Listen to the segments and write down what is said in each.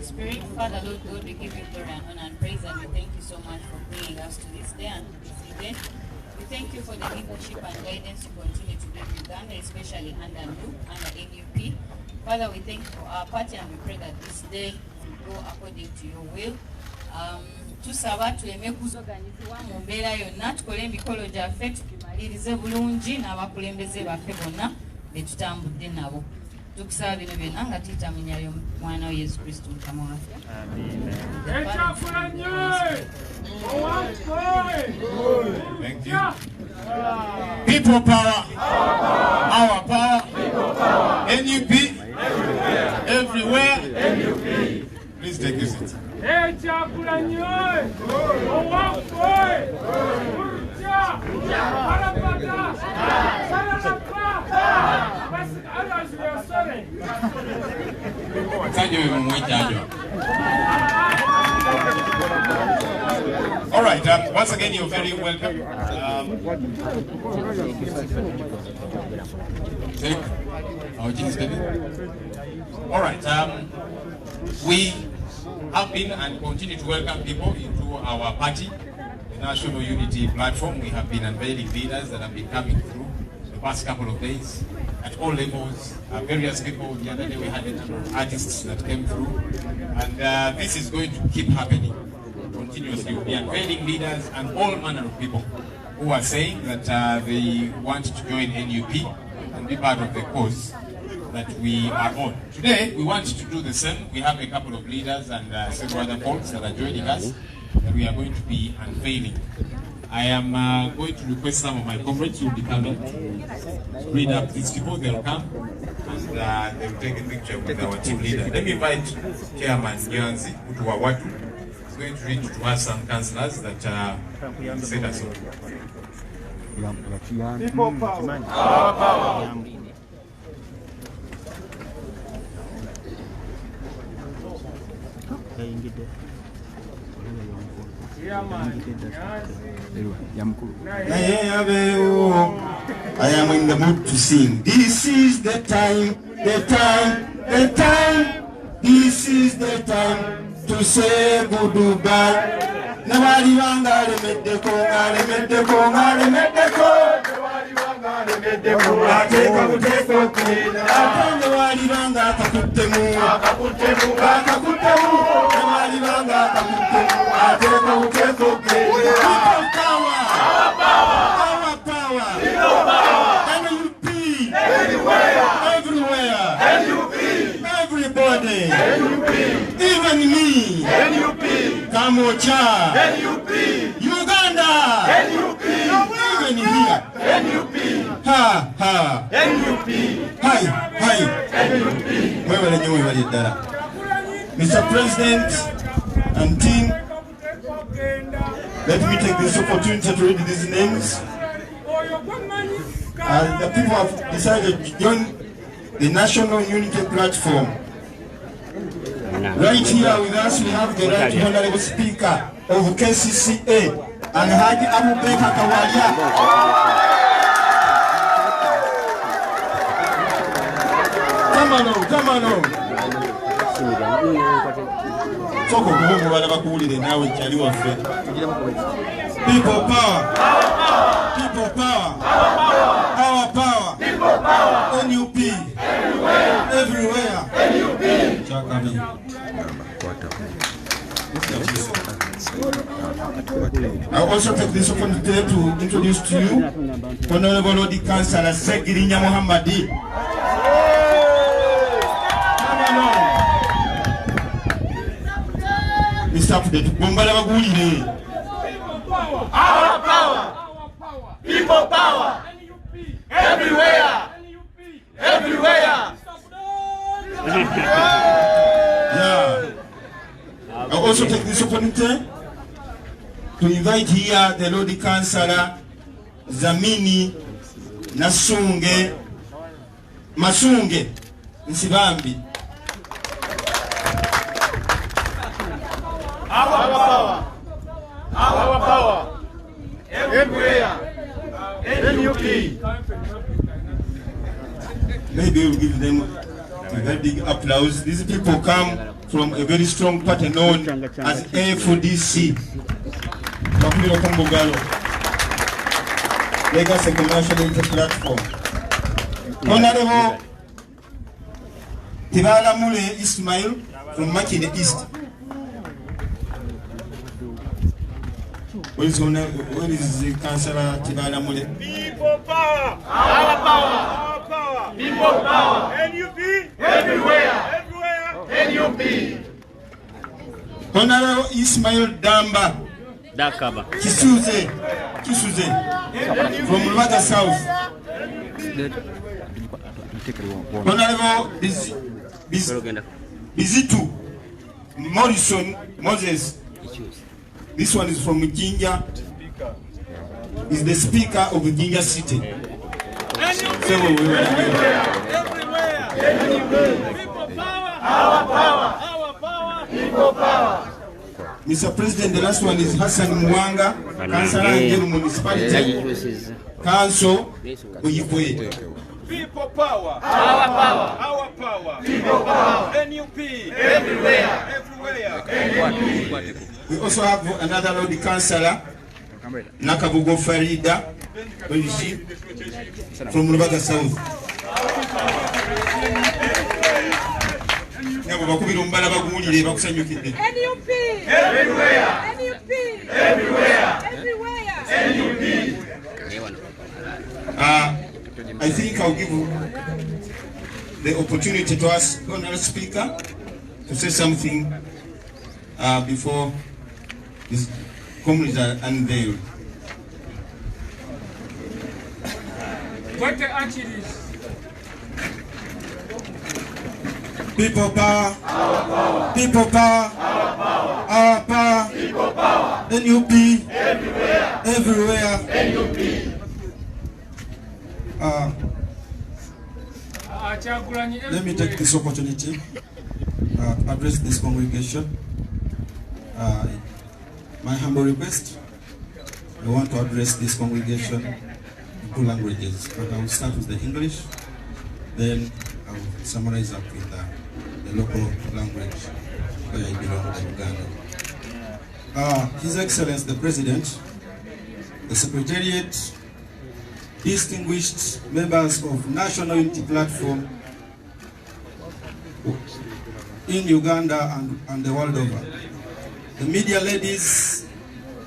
Spirit, Father, Lord God, we give you glory and honor and praise, and we thank you so much for bringing us to this day and this event. We thank you for the leadership and guidance you continue to give Uganda, especially under you, under NUP. Father, we thank you for our party, and we pray that this day will go according to your will. Tusaba tuleme kuzoganizibwa mu mbeera yonna, tukole emikolo gyaffe tukimalirize bulungi n'abakulembeze baffe bonna be tutambudde nabo. Tukusaba bino byonna nga tuyita mu linnya ly'omwana wa Yesu Kristo Mukama waffe. Thank you. People power. Our power. NUP. Everywhere. Please take your seat. All right, once again, you're very welcome. All right, we have been and continue to welcome people into our party, the National Unity Platform. We have been unveiling leaders that have been coming through the past couple of days at all levels, various people. The other day we had a number of artists that came through, and this is going to keep happening continuously. We'll be unveiling leaders and all manner of people who are saying that they want to join NUP and be part of the cause that we are on. Today, we want to do the same. We have a couple of leaders and several other folks that are joining us that we are going to be unveiling. I am going to request some of my comrades who will be coming to read up these people. They'll come and they'll take a picture with our team leader. Let me invite Chairman Nyanzi Utuwawatu. He's going to read to us some councillors that set us up. People power. Our power. I am in the mood to sing. This is the time, the time, the time. This is the time to say goodbye. Nobody wanga remedeko, remedeko, remedeko. Ateka uteko kina. Nobody wanga kakutemu, kakutemu, kakutemu. Nobody wanga kakutemu. Ateka uteko kina. People power, our power, our power. People power. NUP, everywhere, everywhere. NUP, everybody. NUP, even me. NUP, Kamocha. NUP, Uganda. NUP, even here. NUP, ha ha. NUP, hi hi. NUP. Mr. President and team, let me take this opportunity to read these names. The people have decided to join the National Unity Platform. Right here with us we have the Right Honorable Speaker of KCCA and Haji Abubakar Kawalia. Come on home, come on home. Soko kuhumu wala bakuulire nawe kyali waffe. People power. Our power. People power. Our power. Our power. People power. NUP. Everywhere. Everywhere. NUP. Chakami. I also take this opportunity to introduce to you Honorable Lodi Councillor Segirinya Muhammadi. Mr. President, our power, people power, everywhere, everywhere. Yeah. I also take this opportunity to invite here the Lord Councillor Zamini Nasunge Masunge Nsibambi. Our power, everywhere, NUP. Maybe we'll give them a very big applause. These people come from a very strong party known as FDC. Legacy Commercial Interest Platform. Honorable Tibala Mule Ismail from Makine East. Where is the Councillor Tibala Mule? People power, our power, our power. People power, NUP, everywhere, everywhere, NUP. Honorable Ismail Damba. Dakaba. Kisuze from Rwanda South. Honorable Bizitu Morrison Moses. This one is from Jinja. Is the Speaker of Jinja City. Our power, people power. Mr. President, the last one is Hassan Mwanga, Councillor Angel Municipality, Council Uyikwe. People power, our power, people power, NUP, everywhere, everywhere. We also have another Lord Councillor, Nakabugo Farida, from Rwanda South. NUP, everywhere, NUP, everywhere, everywhere, I think I'll give the opportunity to ask Honorable Speaker to say something before these communities are unveiled. What the answer is? People power, Our power, people power, our power, our power, people power, NUP, everywhere, everywhere. NUP. Let me take this opportunity to address this congregation. My humble request, I want to address this congregation in two languages, but I will start with the English, then I will summarize up with the local language where I belong to Uganda. His Excellency the President, the Secretariat, distinguished members of National Unity Platform in Uganda and the world over. The media ladies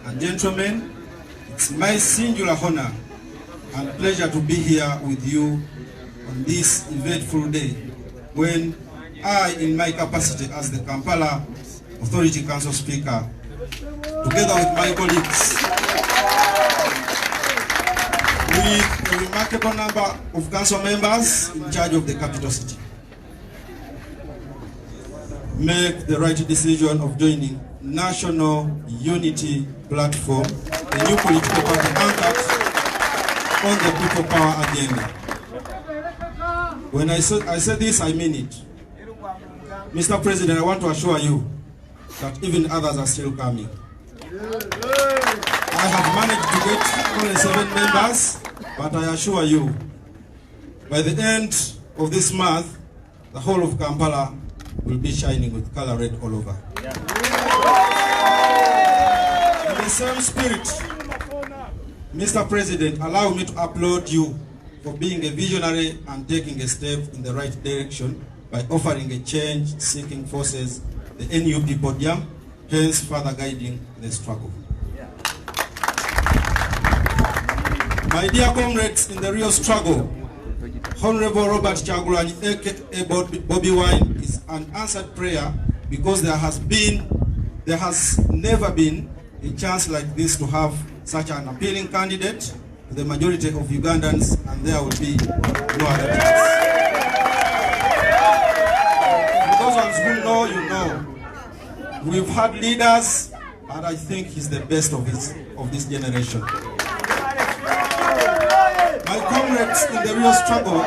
and gentlemen, it's my singular honor and pleasure to be here with you on this eventful day when I, in my capacity as the Kampala Authority Council Speaker, together with my colleagues, with a remarkable number of council members in charge of the capital city, make the right decision of joining National Unity Platform, the new political party anchored on the people power agenda. When I say this, I mean it. Mr. President, I want to assure you that even others are still coming. I have managed to get only 7 members, but I assure you, by the end of this month, the whole of Kampala will be shining with color red all over. In the same spirit, Mr. President, allow me to applaud you for being a visionary and taking a step in the right direction by offering a change-seeking forces the NUP podium, hence further guiding the struggle. My dear comrades in the real struggle, Honorable Robert Kyagulanyi, aka Bobby Wine, is an answered prayer because there has never been a chance like this to have such an appealing candidate to the majority of Ugandans, and there will be no other chance. For those ones who know, you know. We've had leaders, and I think he's the best of this generation. My comrades in the real struggle,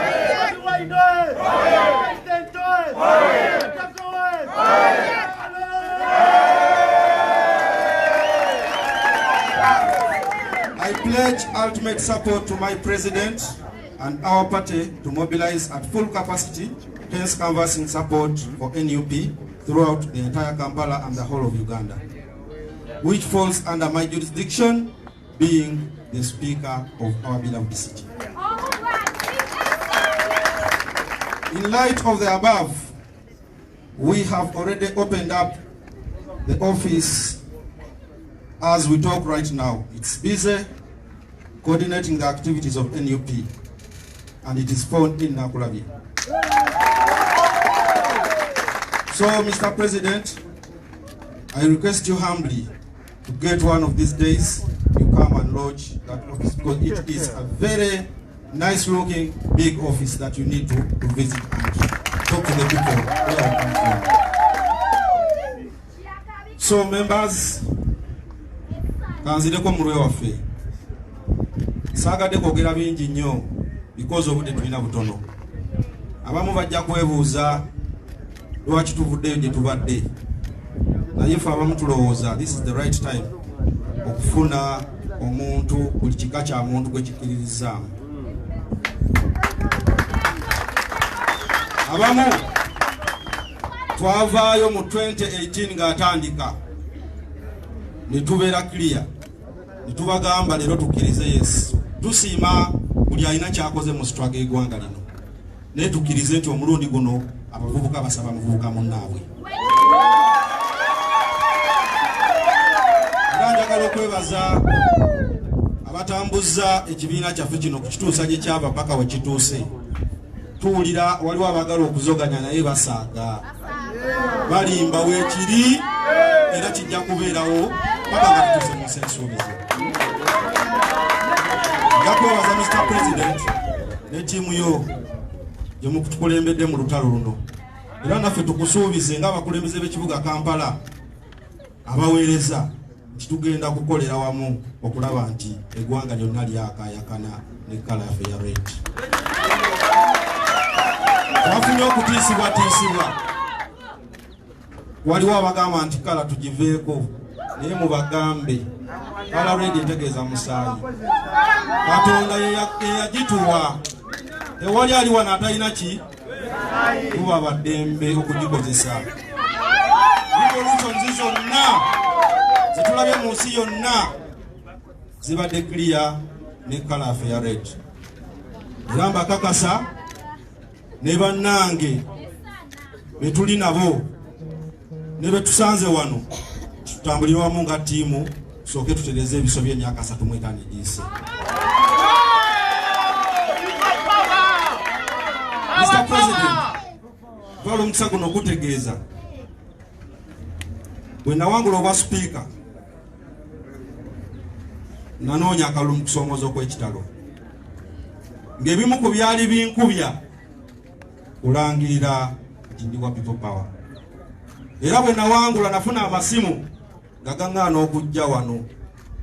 I pledge ultimate support to my president and our party to mobilize at full capacity, hence canvassing support for NUP throughout the entire Kampala and the whole of Uganda, which falls under my jurisdiction, being the Speaker of our beloved city. In light of the above, we have already opened up the office as we talk right now. It's busy coordinating the activities of NUP, and it is found in Nakulabi. So, Mr. President, I request you humbly to get one of these days, you come and lodge that office, because it is a very nice looking big office that you need to visit and talk to the people where I come from. So, members, kanzireko mulwe waffe sagadde kwogera bingi nnyo because obudde tulina butono. Abamu bajja kwebuuza lwaki tuvuddeyo gye tubadde, naye ffe abamu tulowooza this is the right time okufuna omuntu buli kika kya muntu gwe kikkiririzaamu. Abamu twavaayo mu 2018 ng'atandika ne tubeera clear, ne tubagamba leero tukkirize Yesu. Tusiima buli alina kyakoze mu struggle y'eggwanga lino, naye tukkirize nti omulundi guno abavubuka basaba muvubuka munnaabwe. Era njagala okwebaza abatambuza ekibiina kyaffe kino kukituusa gye kyava paka we kituuse. Tuwulira waliwo abagala okuzoganya naye basaaga, balimba weekiri era kijja kubeerawo paka nga tutuuse mu nsi ensuubizo. Nja kwebaza Mr. President ne ttiimu yo gye mukutukulembedde mu lutalo luno, era naffe tukusuubize ng'abakulembeze b'ekibuga Kampala abaweereza nti tugenda kukolera wamu okulaba nti eggwanga lyonna lyakaayakana ne kkala yaffe ya red. Twafunye okutiisibwatiisibwa, waliwo abagamba nti kkala tugiveeko, naye mubagambe kkala red entegeeza musaayi. Katonda yeyagituwa, tewali ali wano atalina ki tuba baddembe okugikozesa. Revolutions zonna zetulabye mu nsi yonna zibadde clear ne kkala yaffe ya red. Era mbakakasa ne bannange betuli nabo ne betusanze wano tutambulire wamu nga ttiimu tusooke tutereeze ebiso by'emyaka 35 egiyise. Mr. President, twala omukisa guno okutegeeza bwe nawangula obwa Speaker nanoonya akalulu mu kusoomoza okw'ekitalo, ng'ebimu ku byali binkubya kulangirira Jindiwa People Power. Era bwe nawangula nafuna amasimu gagaŋŋaana okujja wano,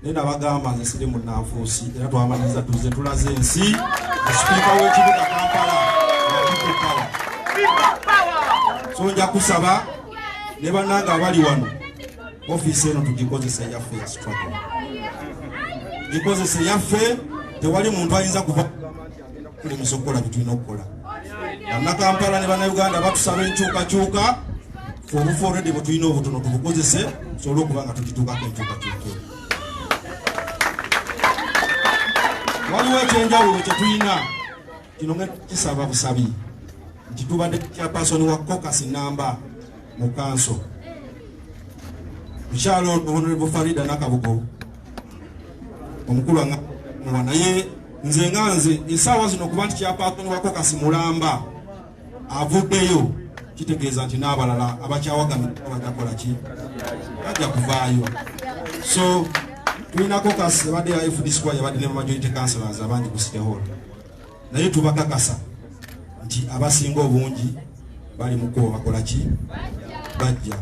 naye nabagamba nze siri munnanfuusi era twamaliriza tuze tulaze ensi Speaker w'ekibuga Kampala People Power. So nja kusaba ne bannange abali wano ofiisi eno tugikozesa yaffe ya struggle, gikozese yaffe, tewali muntu ayinza kuva kulemesa okukola bitulina okukola. Bannakampala ne bannayuganda batusaba enkyukakyuka, obufu already bwe tulina obutono tubukozese tusobole okuba nga tugituukako enkyukakyuka. Waliwo ekyenjawulo kye tulina kino nga kisaba busabi nti tubadde chairperson wa caucus namba mu kanso mukyalo Honorable Farida Nakabugo omukulu nga naye nze nga nze essaawa zino okuba nti chairperson wa caucus mulamba avuddeyo kitegeeza nti n'abalala abakyawagamira bajjakola ki bajja kuvaayo. So tulina caucus ebadde ya FD Square yabadde ne majority councillors abangi ku City Hall, naye tubakakasa nti abasinga obungi bali muko bakola ki bajja.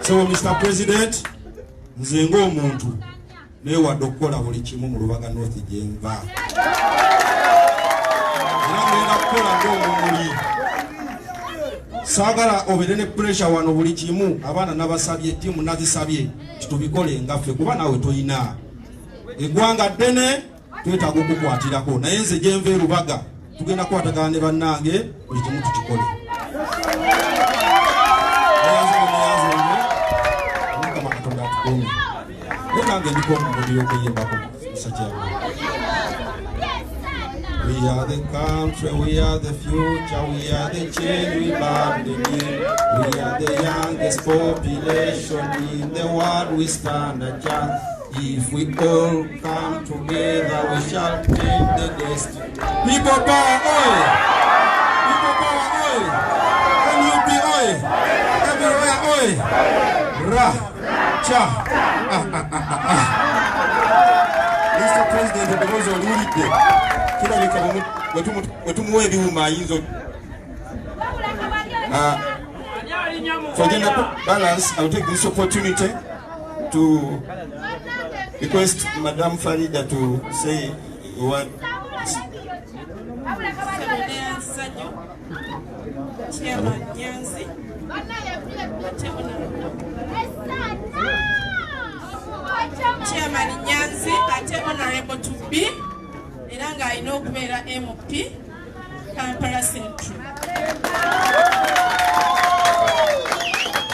So Mr. President, nze ng'omuntu neewadde okukola buli kimu mu Lubaga North gye nva. Era ngenda kukola ng'omumuli. Saagala obeere ne pressure wano buli kimu abaana nabasabye ttiimu nazisabye titubikole ngaffe kuba naawe toyina. Eggwanga ddene twetaaga okukwatirako naye nze gye nva e Lubaga tugenda kukwatagana ne bannange buli kimu tukikole. Mukama Katonda atukuume. Nange ndiko omubuliro okuyembako musajja. We are the country, we are the future, we are the change we bound the knee. We are the youngest population in the world, we stand a chance. If we all come together, we shall change the destiny. People power, oi! People power, oi! NUP, oi! Everywhere, oi! Ra! Cha! Mr. President, because of unity. For gender balance, I'll take this opportunity to request Madame Farida to say what. Chairman Nyanzi, ate honorable to be. Eranga alina okubeera MP Kampala Central.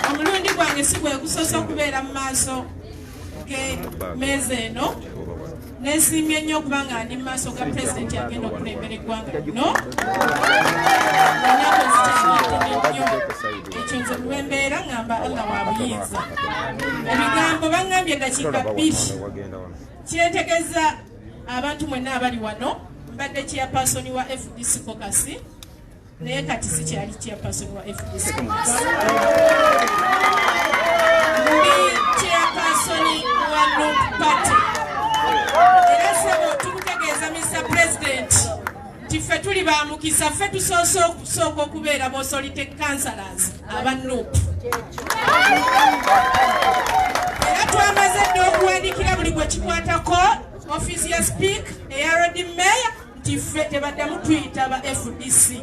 Omulundi gwange si gwe gusoose okubeera mu maaso g'emmeeza eno neesiimye nnyo okuba nga ndi mu maaso ga pulezidenti agenda okulembera eggwanga lino. Ennaku ezikyamwatene nnyo ekyo nze bwe mbeera ngamba Allah wa buyinza. Ebigambo baŋŋambye dakiika 2 kyetegeeza abantu mwenna abali wano. Mbadde chairperson wa FDC caucus naye kati si kyali chairperson wa FDC caucus. Ndi chairperson wa NUP party. Era sebo tukutegeeza Mr. President nti ffe tuli ba mukisa, ffe tusooka okubeera b'authority councillors aba NUP. Era twamaze dde okuwandiikira buli gwe kikwatako office ya speak eya road mayor nti ffe tebaddamu tuyita ba FDC.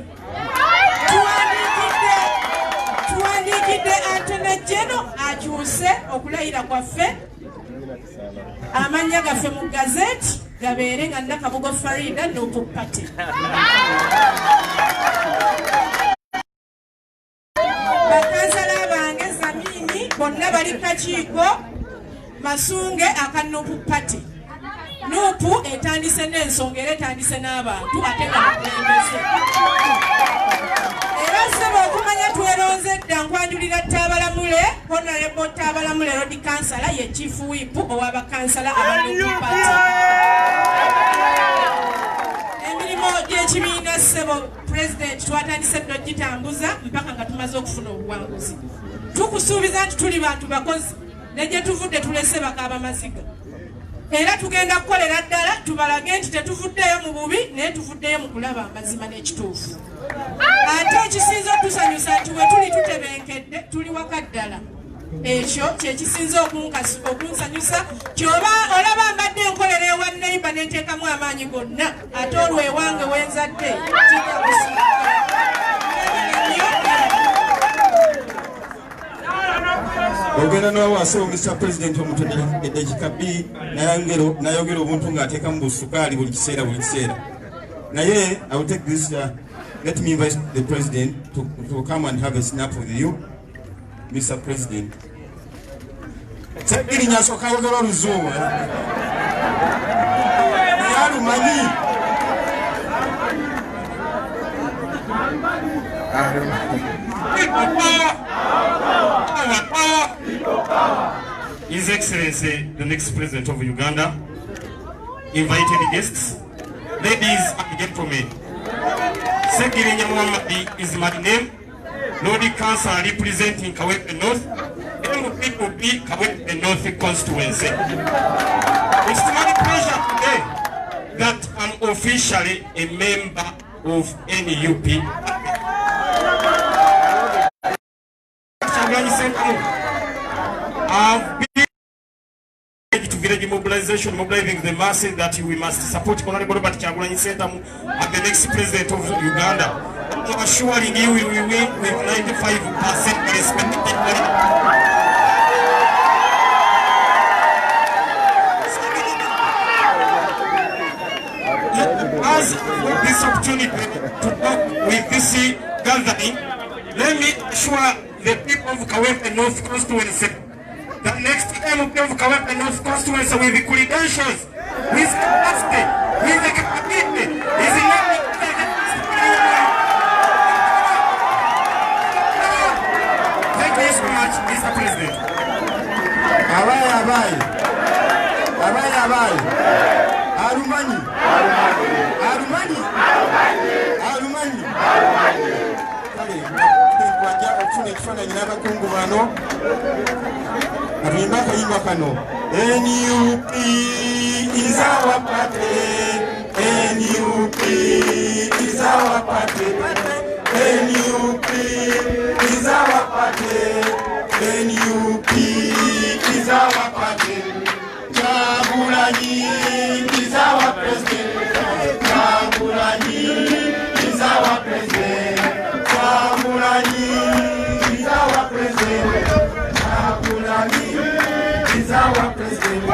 Tuwandiikidde Attorney General akyuse okulayira kwaffe, amannya gaffe mu gazeti gabeere nga Nakabugo Farida NUP party. Bakansala bange Zamini bonna bali kakiiko Masunge aka NUP party. NUP etandise n'ensonga era etandise n'abantu ate nga mukulembeze. Era ssebo okumanya tweronze dda nkwanjulira Tabalamule, Honorable Tabalamule Road Councillor ye Chief Whip ow'abakansala aba NUP party. Emirimu gy'ekibiina ssebo President twatandise dda ogitambuza mpaka nga tumaze okufuna obuwanguzi. Tukusuubiza nti tuli bantu bakozi ne gye tuvudde tulese bakaaba maziga. Era tugenda kukolera ddala tubalage nti tetuvuddeyo mu bubi naye tuvuddeyo mu kulaba amazima n'ekituufu. Ate ekisinza otusanyusa nti we tuli tutebenkedde tuli waka ddala. Ekyo kyekisinza okunsanyusa kyoba olaba mbadde enkolera ewa neighbor n'enteekamu amaanyi gonna ate olwo ewange wenzadde kijja kusinga. Ogenda n'owaaso Mr. President omutendera eddakiika 2 nayogera obuntu ng'ateekamu busukaali buli kiseera. Naye I will take this, let me invite the President to come and have a snap with you, Mr. President. Sekiri nyasooka ayogera oluzungu. Naye alumanyi. His Excellency, the next President of Uganda, invited guests, ladies and gentlemen, Sekiri Nyamwamadi is my name, Lord Council representing Kawempe North, MPP Kawempe North constituency. It's my pleasure today that I'm officially a member of NUP. have been to village mobilization, mobilizing the masses that we must support Honorable Robert Kyagulanyi Ssentamu as the next president of Uganda. I'm assuring you we will win with 95% respect. As with this opportunity to talk with this gathering, let me assure the people of Kawempe North Constituency that next MP of Kawempe North Constituency with the credentials, with capacity, with the capability, is elected. Thank you so much, Mr. President. Arumani. Kwajja okufuna ekifaananyi n'abakungu bano abimba akayimba kano. NUP is our party. NUP is our party. NUP is our party. NUP is our party. Kyagulanyi is our president. Kyagulanyi is our president. Kyagulanyi is our president. Kyagulanyi is our president.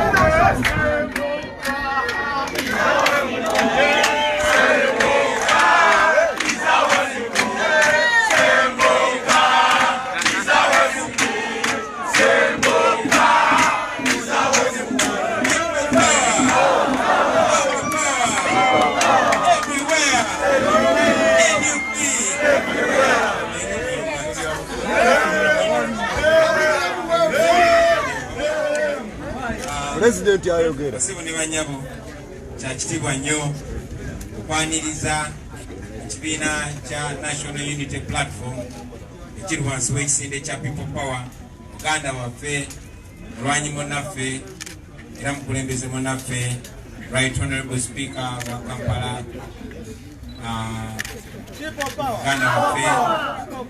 President ayogera. Basibone banyabo kya kitibwa nnyo okwaniriza ekibiina kya National Unity Platform ekiri wansi w'ekisinde kya People Power muganda waffe mulwanyi munnaffe era mukulembeze munnaffe Right Honorable Speaker wa Kampala muganda waffe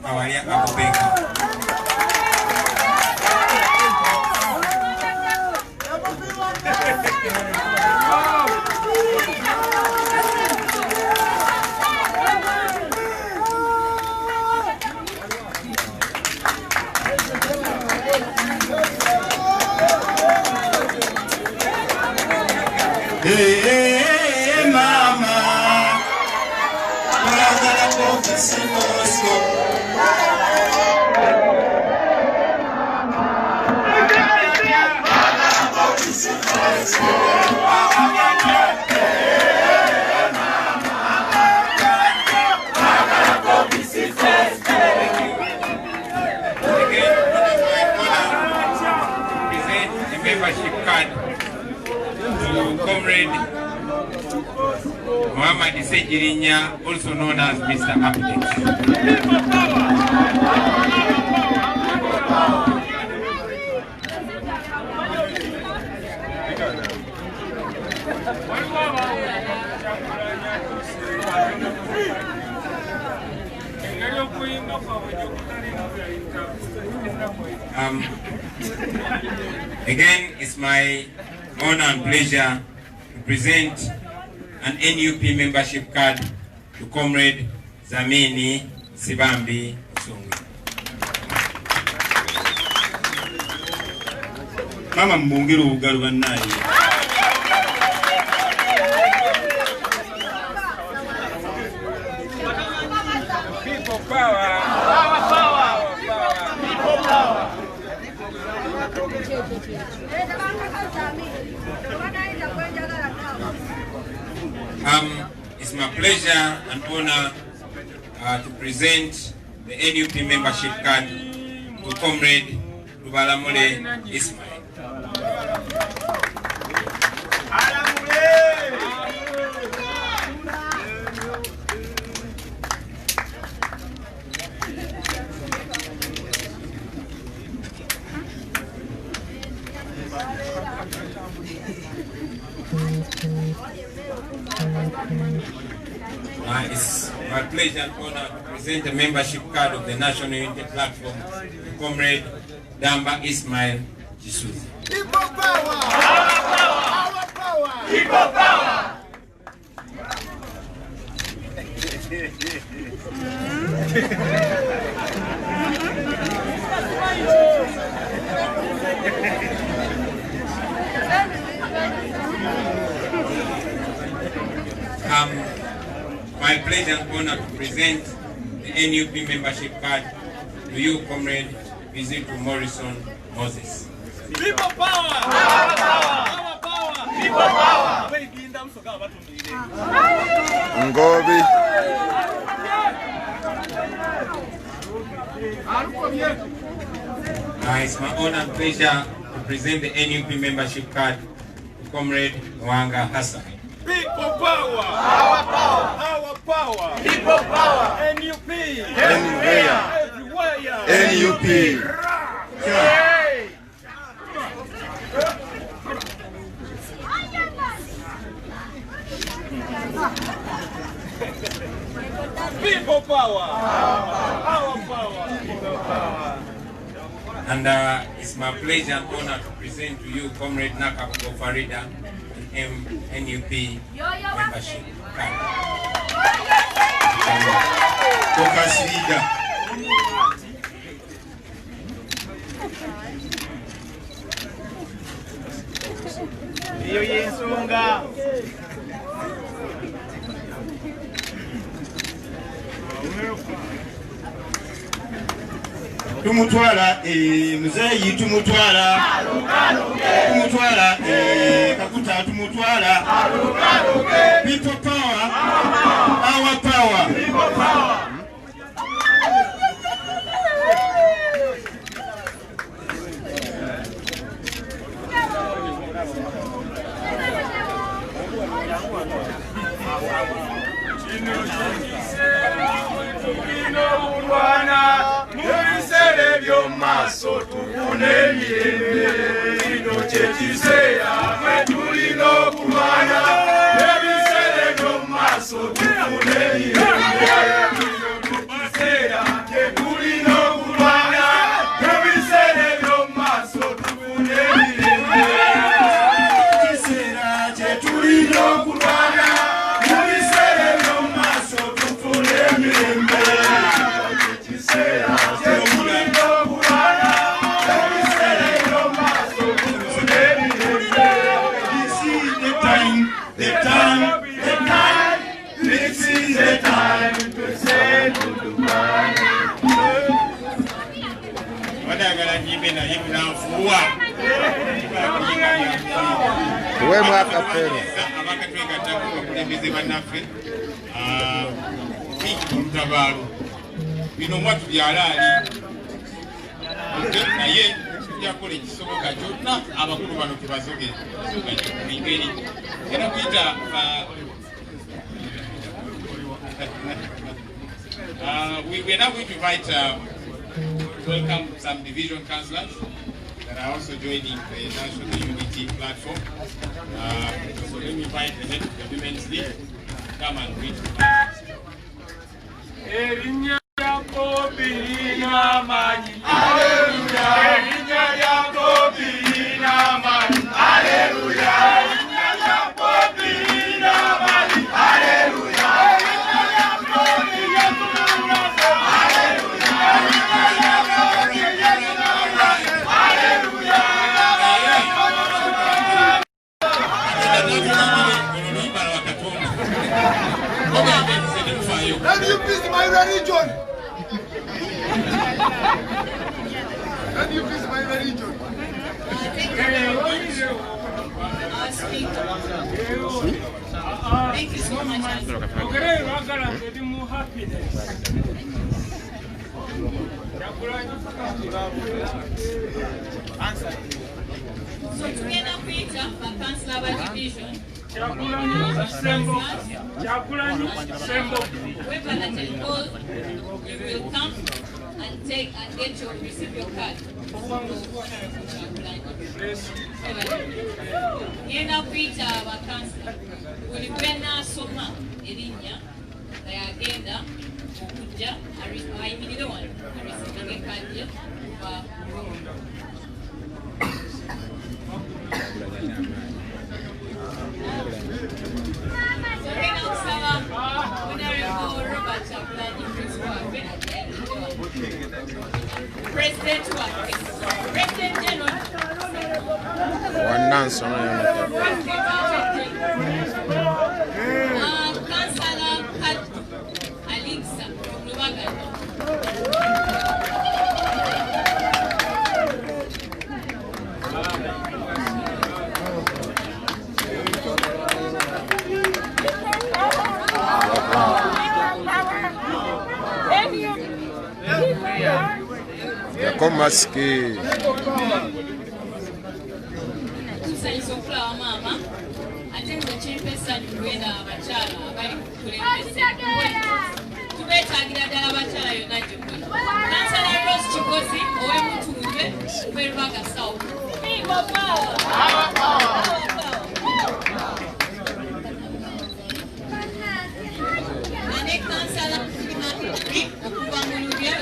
Kawalya Abubakar. Hey, mama, Comrade Muhammad Sejirinya, also known as Mr. Update. Again, it's my honor and pleasure to present an NUP membership card to Comrade Zamini Sibambi Musongi. Mama mbungiro ugalu bannaye. People power. It's my pleasure and honor to present the NUP membership card to Comrade Lubalamule Ismail. It's my pleasure and honor to present the membership card of the National Unity Platform to Comrade Damba Ismail Gisuzi. People power! Our power! People power! My pleasure and honor to present the NUP membership card to you, Comrade Visitu Morrison Moses. People power! Our power! Our power! People power! Ngobi. It's my honor and pleasure to present the NUP membership card to Comrade Mwanga Hassan. People power! Our power! Our power! People power! NUP! Anywhere. Everywhere! NUP. Hey! People power! Our power! People power! And it's my pleasure and honor to present to you Comrade Nakapo Farida, NUP membership card. Kokasirida. Iyo yensonga. Tumutwala muzeyi tumutwala tumutwala kakuta tumutwala people power our power people power Maso tufune mirembe ino chekiseya metulino kumana nebisere no maso tufune mirembe ino chekiseya metulino kumana nebisere no maso tufune mirembe chekiseya metulino kumana nebisere no maso tufune mirembe chekiseya We mwaka pera. Bino mwatu byalaali naye tujakola ekisoboka kyonna abakulu bano tubasoge engeri era kuyita we're now going to invite welcome some division councillors that are also joining the National Unity platform. So let me invite the head of the Women's League to come and greet the Erinya yako birina mani, Hallelujah. Erinya yako birina mani, Hallelujah. Erinya yako birina mani, Hallelujah. Erinya yako birina mani, Hallelujah. Erinya yako birina mani, Hallelujah. Let you peace my religion. Let you peace my religion. Thank you so much. So together with the Councillor by Division, whoever that is called, you will come and take and get your receive your card. Yena kuita abakansila buli kwena asoma erinnya yagenda okujja ayimirire wano arisibenge kadi kuva President waffe. President General. Wannansoma Councillor Alexa from Lubagana. Yakomaski. Tusanyusa okulaba maama ate nze kimpesa nyugenda abakyala abali kukulembeze tubeetagira ddala abakyala yonna gye muli. Kansala Rose Kigozi ow'Emutunde Berubaga South. People power! Our power! Ane Kansala Kimatri okuva mu Lubya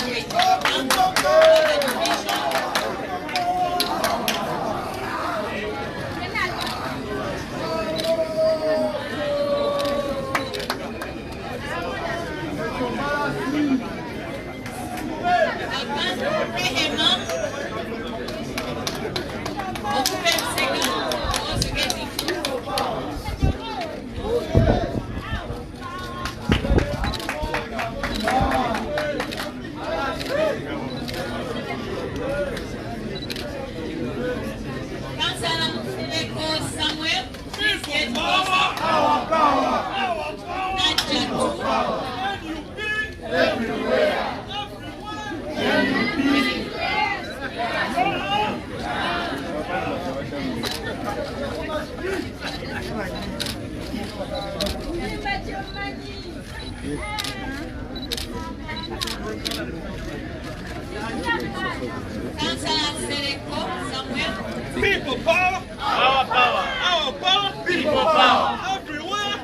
People power, our power, our power, people power, everywhere,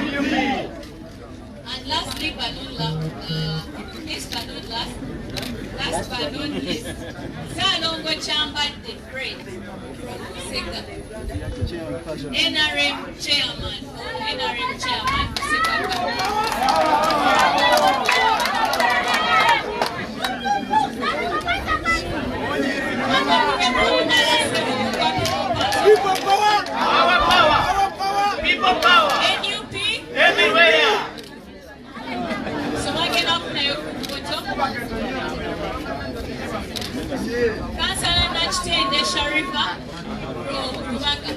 NUP. And lastly but not least, last but not least, Salongo Chambadde Fred Seka, NRM chairman, Seka. People power, our power, people power, NUP everywhere. So I get up now. Councillor Nachitende Sharifa from Rubaga.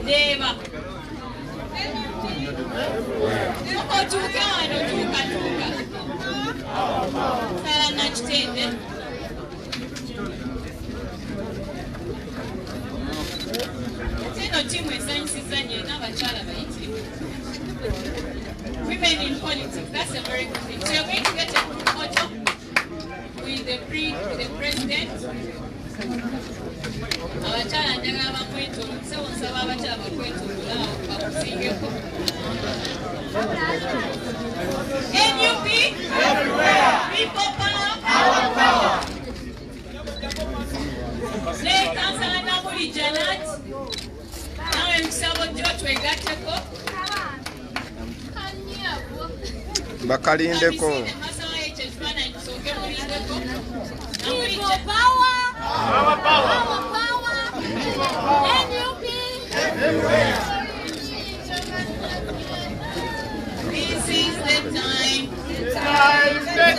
Deva. Otuuka wano tuuka. Councillor Nachitende. Zino timu esanyusiza nnyo n'abakyala bayitirivu. Women in politics, that's a very good thing. So you're going to get a photo with the president. Abakyala njagala bakwetoloola. Nsaba nsaba abakyala bakwetoloola awo bakusingeko. NUP? Everywhere. People power? Our power. Lay Councillor Namuli Janet. Nawe Musabo Joe twegatteko. Bakalindeko. People power. Our power. NUP. This is the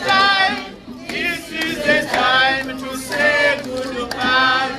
time. This is the time to say goodbye.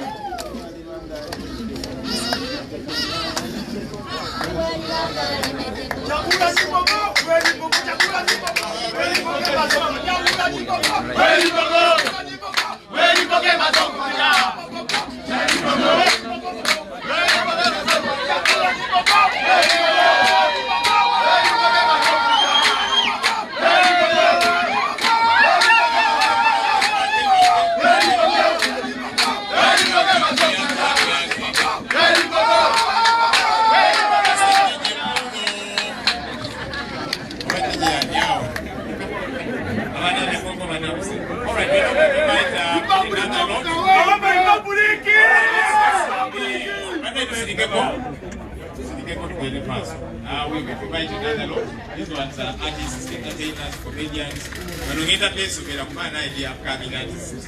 We've invited another lot. These ones are artists, entertainers, comedians. When we get a place, we have an idea of coming artists.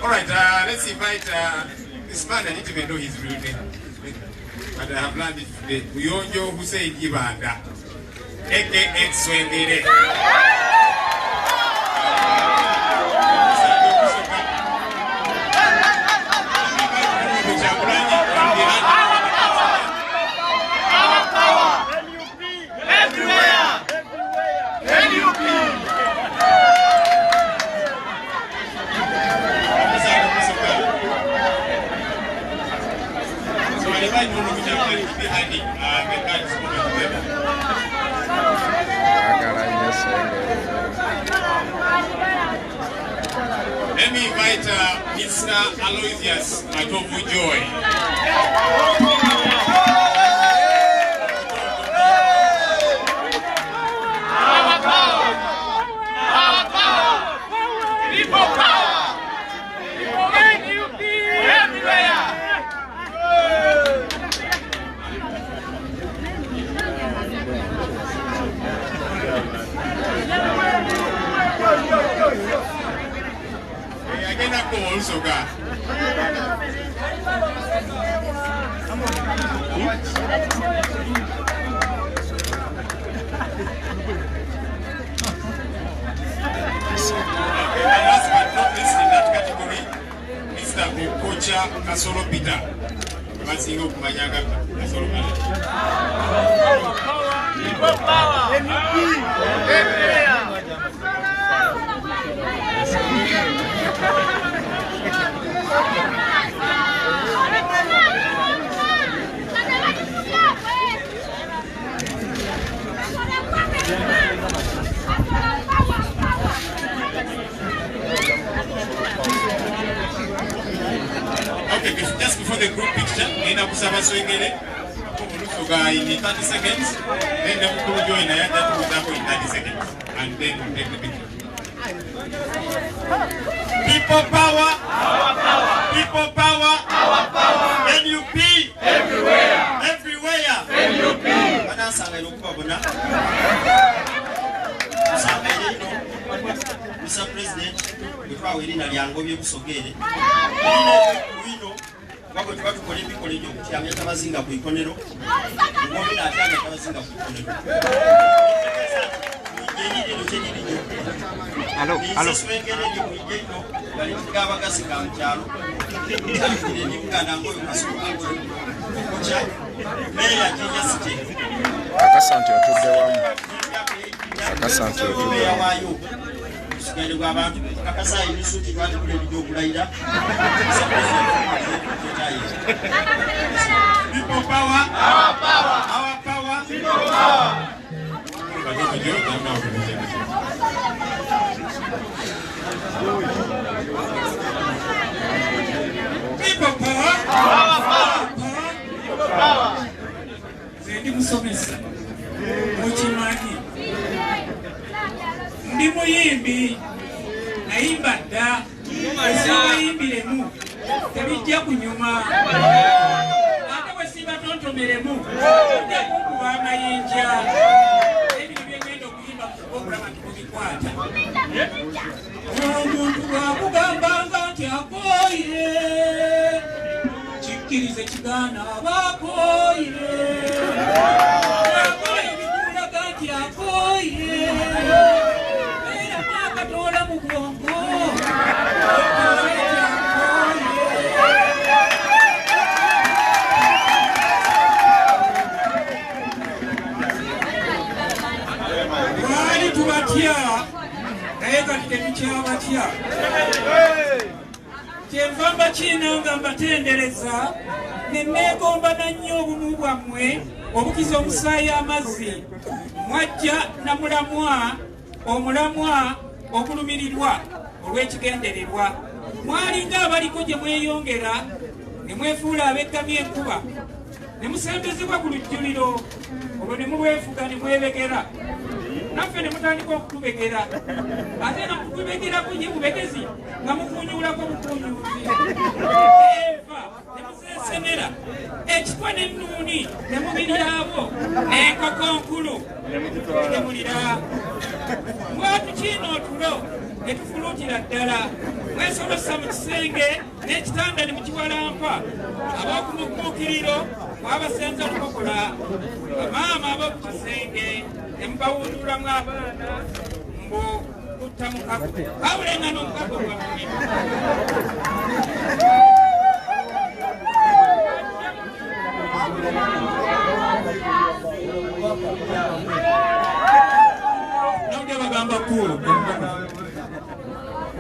Alright, let's invite this man. I didn't even know his real name. But I have learned it today. Uyonjo Hussein Ibanda, aka Swengere. Let me invite Mr. Aloysius Matovu Joy. Our power! Our power! People power! NUP everywhere! Again, I go also, God. Last but not least in that category, Mr. Okocha Kasolo Peter. Masingo Kumanyaga Kasolo Peter. People power! Okay, just before the group picture, in Akusaba Swingere, in 30 seconds, then the people join in 30 seconds, and then we take the picture. People power, our power. People power, our power. NUP everywhere, everywhere. NUP. Mr. President, before we didn't have we Busogere. Wako tubatu kwa lipi kwa lijo kuchanga tabazinga kuikonero. Mwomi na atanga tabazinga kuikonero. Hello. Swengere ni mwijeno walifikaba kasi kamchalo. Ni mkana ngoyo masuku. Kucha meya Kenya City. Akasante otudde wamu. Akasante otudde wamu. Sikali kwa abantu akasa ibisuti kwati kule lijo kulaida. People power, our power, our power, people power. People power, our power, people power. Zendi musomesa, muchimanyi. Ndi muyimbi, naimba dda, esibayimbiremu, tebijja kunyuma. Ate bwe sibatontomeremu, tujja kukuba amayinja. Ebyo byegenda okuyimba ku pulogulama tukubikwata. Omuntu bw'akugambanga nti akooye, kikkirize kigaana aba akooye. Akooye bikulaga nti akooye. Era mwakatoola mu bwongo. Wali tubatya, naye kati tetukyabatya. Kyenva mbakiina nga mbatendereza, ne neegomba nannyo obumu bwammwe obukiza omusaayi amazzi. Mwajja na omulamwa okulumirirwa olw'ekigendererwa. Mwalinga abaliko gye mweyongera ne mwefuula abeggamya enkuba, ne musembezebwa ku lujjuliro, olwo ne mulwefuga ne mwebegera. naffe ne mutandika okutubegera ate nga mutubegera kunyi bubegezi nga mukunyuulako bukunyuuzi enva ne muzeesenera ekitwa n'ennuuni ne mubiryabo n'enkoko nkulu ne mulira bwatu kiino otulo ne tufuluutira ddala mwesolosa mu kisenge n'ekitanda ne mukiwalampa ab'okumukukiriro mwabasenza okukola bamaama ab'oku kisenge ne mubawundulamu abaana mbu kutta mukago kawulenga n'omukago gwammwe nawulya bagamba kuulu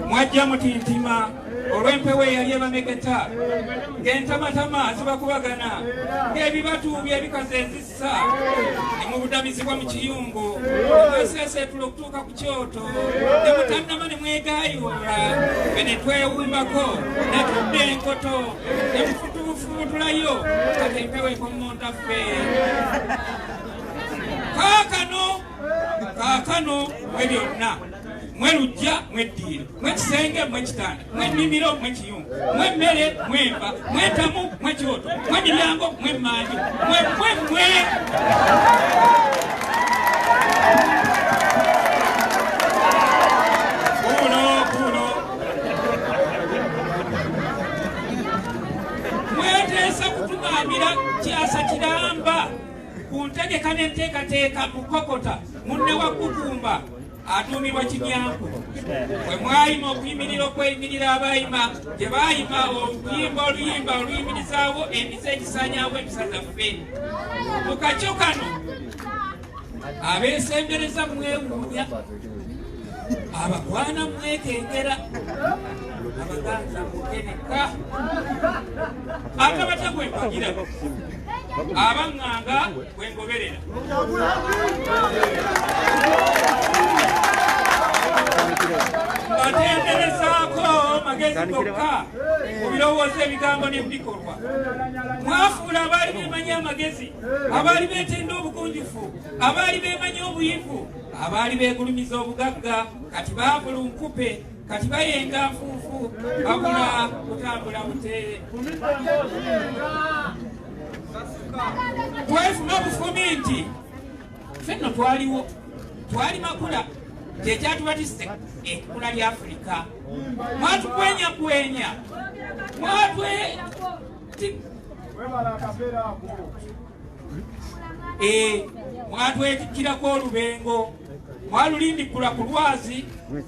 mwajja mutintima olw'empewo eyali ebamegeta ng'entamatama zibakubagana ng'ebibatu byebikaze ezissa ne mubudamizibwa mu kiyungu nemweseeseetula okutuuka ku kyoto ne mutannama ne mwegayuula be ne twewumbako ne tudda enkoto ne mufutubufuutulayo kati empewo ekomontaffe kaakano mwe byonna mwe lujja mwe ddiiro mwe kisenge mwe kitanda mwe nnimiro mwe kiyungu mwe mmere mwe nva mwe ntamu mwe kyoto mwe miryango mwe mmanju mwe kuno mweteesa kutuŋŋaamira kyasa kiramba ku ntegeka n'enteekateeka mukokota munne wa kukumba atuumibwa Kinyanku bwe mwayima okuyimirira okweyimirira abayima gye baayima oluyimba oluyimirizaawo emize egisaanyaawo ebisaza ffe mu kakyo kano abeesembereza mwewuunya abakwana mwekengera abaganza mukeneka akabata gwempagira abaŋŋanga bwengoberera batenderezaako magezi gokka mu birowoozo ebigambo n'ebikolwa mwafuula abaali beemanyi amagezi abaali beetenda obugunjufu abaali beemanyi obuyivu abaali beegulumiza obugagga kati baabula nkupe kati bayenga nfuufu babula kutambula buteere twefuna bufumi nti fenno twali makula kyekyatubatise ekkula lya Afirika mwatugwenyakwenya mwatwetikirako olubengo mwalulindiggula ku lwazi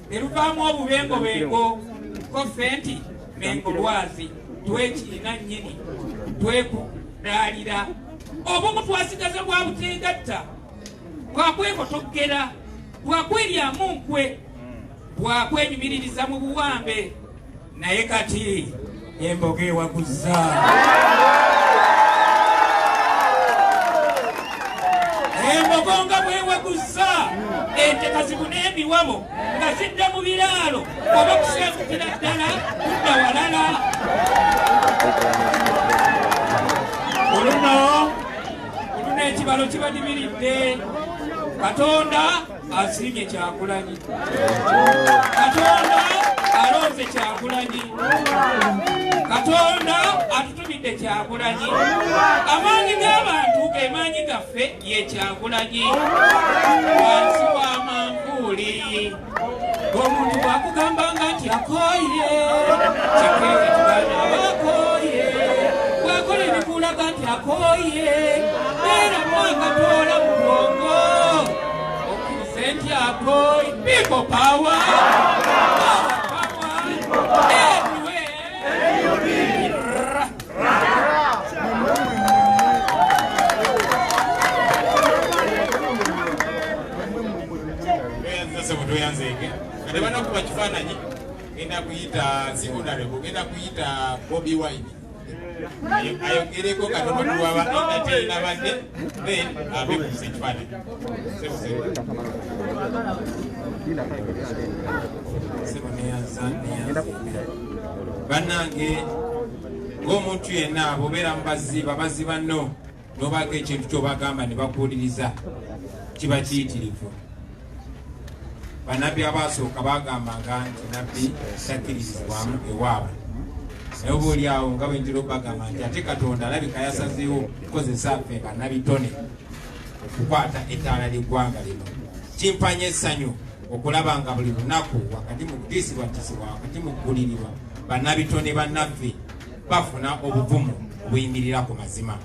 ne luvaamu obubengobengo ko ffe nti mengo lwazi twekiina nnyini twekudaalira obumu twasigaza bwa buteegatta bwakwekotoggera bwakweryamu nkwe bwakwenyumiririza mu buwambe naye kati emboga ewaguza embogo nga bwewaguza ente kazibu n'emiwabo nga zidda mu biraalo oba kusengukira ddala kudda walala oluno ekibalo kibadimiridde Katonda asiimye Kyagulanyi Katonda alonze Kyagulanyi Katonda atutumidde Kyagulanyi amaanyi g'abantu g'emaanyi gaffe ye Kyagulanyi wansi wa manvuuli omuntu bwakugambanga nti akooye kikeeze kigana abakooye bwakola ebikulaga nti akooye beera mwangatoola mu bwongo okirize nti akooye people power kati banakuba kifaananyi genda kuyita secondary genda kuyita Bobi Wine ayongereko katono kuwaba entertainer badde then abekuza ekifaananyi bannange ng'omuntu yenna bw'obeera mu babazi banno n'obaako ekintu ky'obagamba ne bakuwuliriza kiba kiyitirivu bannabbi abasooka bagambanga nti nabbi takkirizibwamu ewaabwe naye oba oli awo nga bwe ntera bagamba nti ate Katonda alabika yasazeewo kukozesa ffe bannabitone okukwata ettaala ly'eggwanga lino. Kimpanya essanyu okulaba nga buli lunaku wakati mu kutiisibwatisibwa wakati mu kugulirirwa bannabitone bannaffe bafuna obuvumu obuyimirira ku mazima.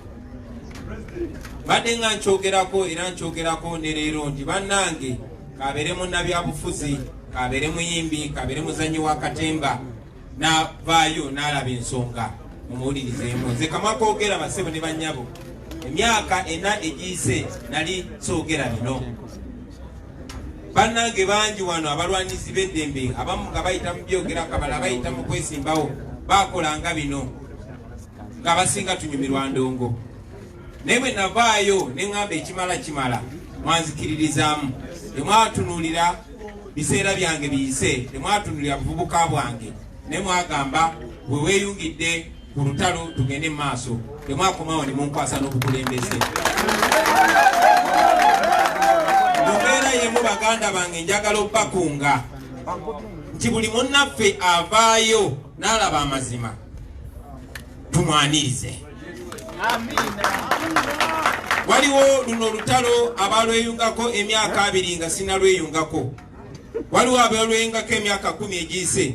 Badde nga nkyogerako era nkyogerako ne leero nti bannange kabeere munnabyabufuzi kabeere muyimbi kabeere muzannyi wa katemba navaayo n'alaba ensonga mumuwulirizeemu. Nze kamwa koogera basebo ne bannyabo emyaka 4 egiyise nali soogera bino. Bannange bangi wano abalwanizi b'eddembe abamu nga bayita mu byogera kabala bayita mu kwesimbawo bakolanga bino nga basinga tunyumirwa ndongo. Naye bwe navaayo ne ŋŋamba ekimala kimala mwanzikiririzaamu. Temwatunuulira biseera byange biyise, temwatunuulira buvubuka bwange, ne mwagamba bwe weeyungidde ku lutalo tugende mu maaso, temwakomawo ne munkwasa n'obukulembeze. Mbeera yemu baganda bange njagala obbakunga nti buli munnaffe avaayo n'alaba amazima tumwanirize. Waliwo luno olutalo abalweyungako emyaka 2 nga sinalweyungako. Waliwo abalweyungako emyaka 10 egiyise.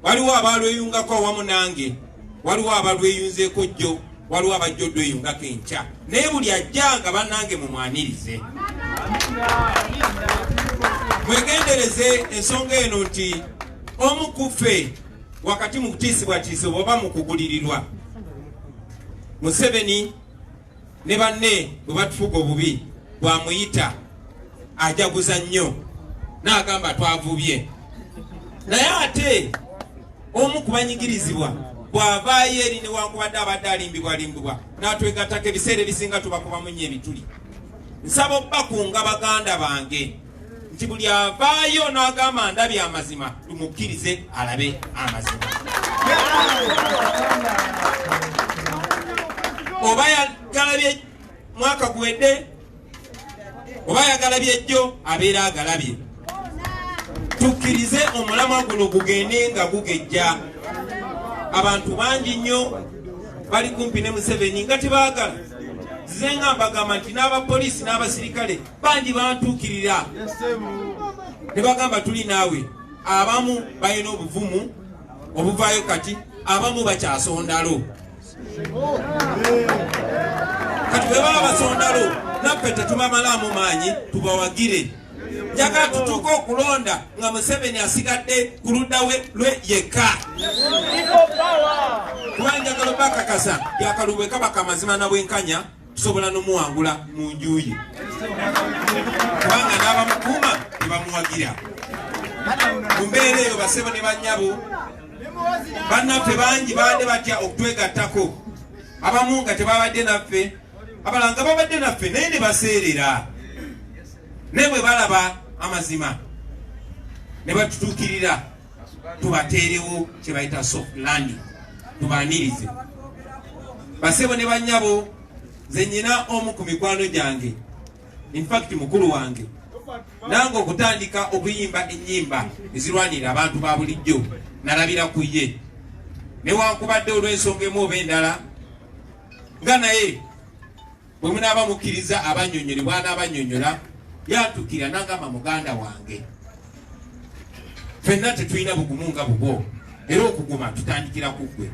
Waliwo abalweyungako awamu nange. Waliwo abalweyunzeeko jjo. Waliwo abajja odweyungako enkya. Naye buli ajjanga bannange mumwanirize. Mwegendereze ensonga eno nti omu ku ffe wakati mu kutiisibwatiisibwa oba mu kugulirirwa. Museveni ne banne bwe batufuga obubi bwamuyita ajaguza nnyo n'agamba twavubye. Naye ate omu ku banyigirizibwa bw'avaayo eri newankubadde abadde alimbibwalimbibwa n'atwegattako ebiseera ebisinga tubakubamu nnyo ebituli. Nsaba obbakunga baganda bange nti buli avaayo n'agamba ndabye amazima tumukkirize alabe amazima. Oba yagalabye mwaka guwedde oba yagalabye jjo abeera agalabye. Tukkirize omulamwa guno gugende nga gugejja. Abantu bangi nnyo bali kumpi ne Museveni nga tebaagala. Nze nga mbagamba nti n'abapoliisi n'abasirikale bangi bantuukirira ne bagamba tuli naawe. Abamu balina obuvumu obuvaayo kati, abamu bakyasondalo. Kati bwe baba basondalo naffe tetubamalaamu maanyi tubawagire. Njagala tutuuke okulonda nga Museveni asigadde ku ludda we lwe yekka. Kuba njagala bakakasa yakalubwe kaba kamazima na bwenkanya tusobola n'omuwangula mu njuyi. Kubanga n'abamukuuma tebamuwagira. Mu mbeera eyo basebo ne bannyabo bannaffe bangi baadde batya okutwegattako. Abamu nga tebabadde naffe, abalala nga babadde naffe naye ne baseerera. Naye bwe balaba amazima ne batutuukirira tubateerewo kye bayita soft landing, tubaanirize. Basebo ne bannyabo, nze nnyina omu ku mikwano gyange, in fact mukulu wange, nange okutandika okuyimba ennyimba ezirwanira abantu ba bulijjo nalabira ku ye. Newankubadde olw'ensonga emu oba endala nga naye bwe munaaba mukkiriza abannyonnyola n'abannyonnyola yantukira n'agamba muganda wange ffenna tetulina bugumu nga bubwo era okuguma tutandikira ku ggwe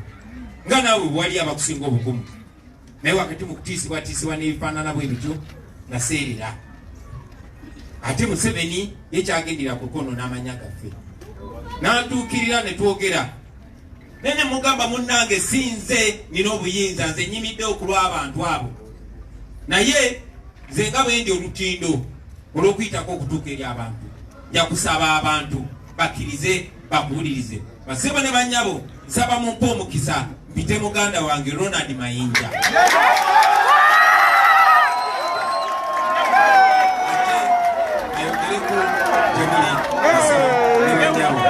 nga naawe wali abakusinga obugumu. Naye wakati mu kutiisibwatiisibwa n'ebifaanana bwe bityo naseerera. Ate Museveni ye kyagendera ku kwonoona amanya gaffe n'antuukirira ne twogera. Nene mugamba munnange si nze nina obuyinza, nze nnyimidde okulwa abantu abo. Naye nze nga bwe ndi olutindo olw'okuyitako okutuuka eri abantu, nja kusaba abantu bakkirize bakuwulirize. Basebo ne bannyabo, nsaba mumpe omukisa mpite muganda wange Ronald Mayinja. Ayogereko gye muli basebo ne bannyabo.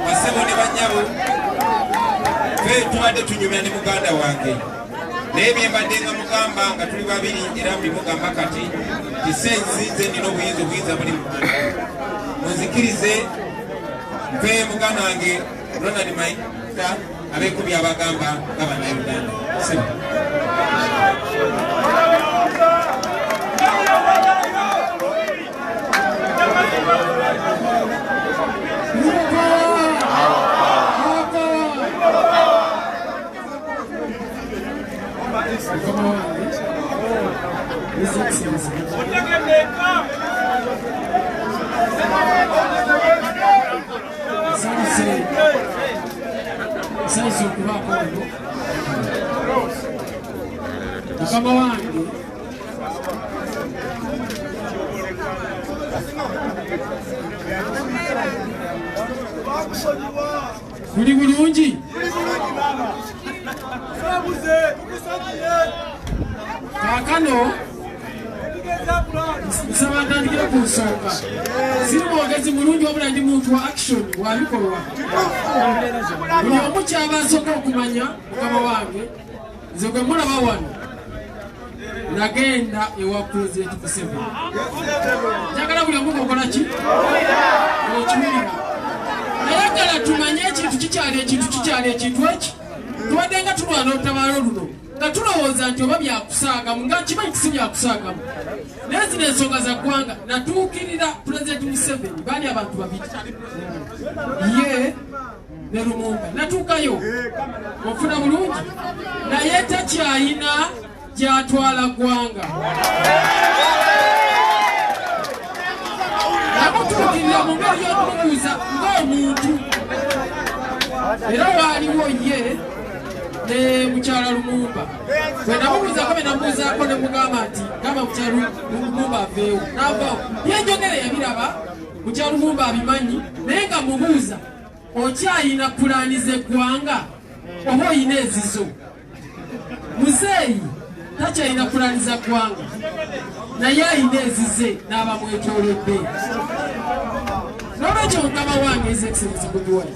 basebo ne bannyabo fe tubadde tunyumya ne muganda wange naye bye mbadde nga mugamba nga tuli babiri era buli mugamba kati kisenzize nina obuyinza muli munzikirize fe muganda wange Ronald Maita abekubi abagamba nga bannayuganda sebo Saiso kubako mukama wange kuli bulungi kakano nsaba ntandikire ku nsonga siri mwogezi mulungi wabula ndi muntu wa action wabikolwa buli omu kyaba asooka okumanya mukama wange nze gwe mulaba wano nagenda ewa pulezidenti Museveni njagala buli omu gokola ki okiwulira nayagala tumanye ekintu kikyali ekintu eki tubadde nga tulwana olutabaalo luno nga tulowooza nti oba byakusaagamu nga kimanyi kisi byakusaagamu naye zino ensonga za ggwanga natuukirira pulezidenti Museveni baali abantu babiri ye ne Lumumba natuukayo ofuna bulungi naye takyayina gyatwala ggwanga namutuukirira mu ngeri y'okumubuuza ng'omuntu era waaliwo ye ne mukyala Lumumba bwe namubuuzako benamubuuzaako ne mugamba nti gamba mukyala Lumumba aveewo n'avaawo byenjogere yabiraba mukyala Lumumba abimanyi naye nga mubuuza okyayina pulaani z'eggwanga oba oyina ezizo muzeeyi takyayina pulaani za ggwanga naye ayina ezize n'abamwetoolodde n'olwekyo mukama wange ez'ekisemezi kuduwayi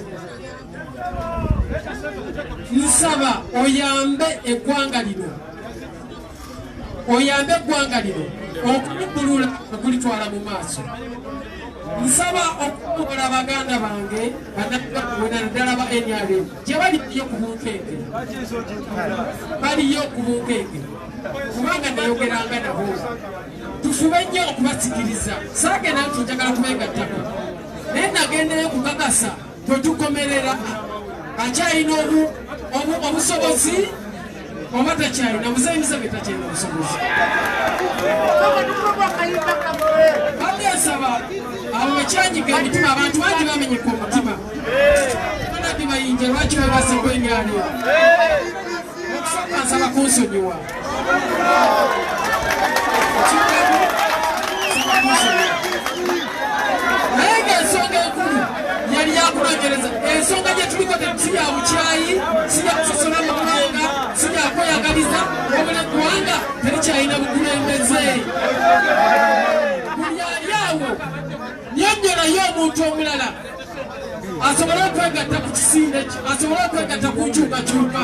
nsaba oyambe eggwanga lino okulibulula okulitwala mu maaso nsaba okukola baganda bange naddala ba NRM gye baliyo ku bunkenke kubanga nayogeranga nabo tufube nnyo okubasikiriza saagenda nti njagala kubegattako naye nagendeyo kukakasa kwetukomerera akyalina obusobozi oba takyalina muzeeyi Museveni takyalina obusobozi babyesaba abo bakyanyiga emitima abantu bangi bamenyeka omutima banadi bayinja lwaki webasebwa enyali okusooka nsaba kunsonyiwa naye ng'ensonga enkulu yali yakulongereza ensonga gye tuliko si ya bukyayi si ya kusosola mu ggwanga si ya kweyagaliza obula eggwanga terikyalina bukulembeze buli ali awo nyonnyonayo omuntu omulala asobole okwegatta ku kisinde kyo asobole okwegatta ku nkyukakyuka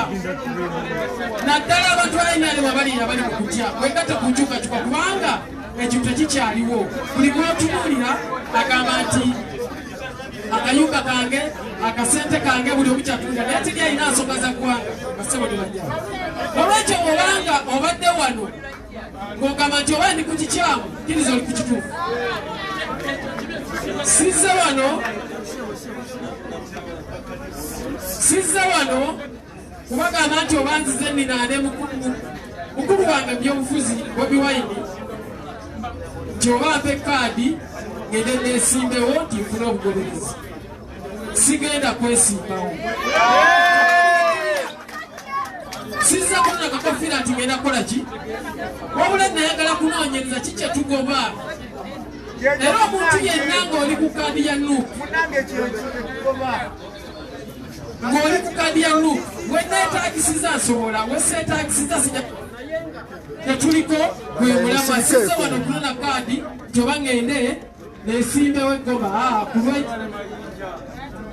naddala abantu balinalema abali mu kutya kwegatta ku nkyukakyuka kubanga ekintu tekikyaliwo buli gwotunuulira agamba nti akayunga kange akasente kange buli omukyatuga naye teri alina nsonga za ggwanga basebo ne bajja olwekyo obanga obadde wano ng'ogamba nti oba ndi ku kikyamu kkiriza oli ku kituufu sizza wano kubagamba nti oba nzize ninaane mukulu wange byobufuzi Bobi Wine nti oba mpa ekaadi ngende neesimbewo nti nfuna obugoberezi sigenda kwesimbawo sizza konna kakofiira nti ngenda kukola ki wabula nayagala kunoonyereza kikye tugoba era omuntu yenna ng'oli ku kaadi ya nuupu ng'oli ku kaadi ya nuupu weneetagisiza nsobola weseetagisiza sija tetuliko gwe mulama sizza wano okunona kaadi nti oba ngende neesimbewo eggoba kulwa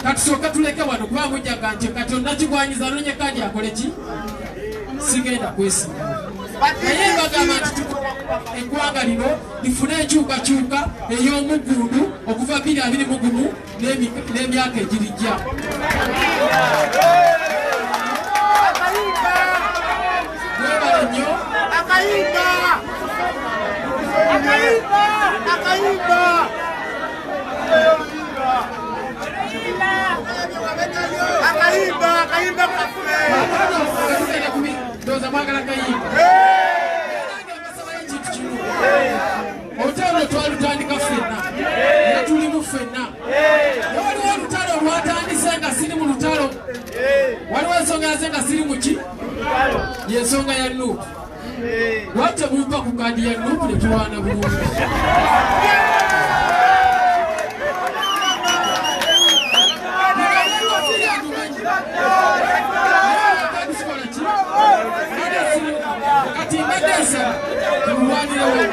katusooka tuleke wano kuba mujjaga nti Katonda kigwanyiza nonye kadi akole ki sigenda kwesimba naye bagamba nti eggwanga lino lifune enkyukakyuka ey'omugundu okuva 2021 n'emyaka egirijja mwebale nnyo ndoza mwagala kayimba olutalo twalutandika ffenna era tulimu ffenna waliwo olutalo lwatandise nga siri mu lutalo waliwo ensonga yaze nga siri mu ki yensonga ya nuupu lwate mumpa ku kadi ya nuupu ne tulwana bulungi kati mbadesa tulwanire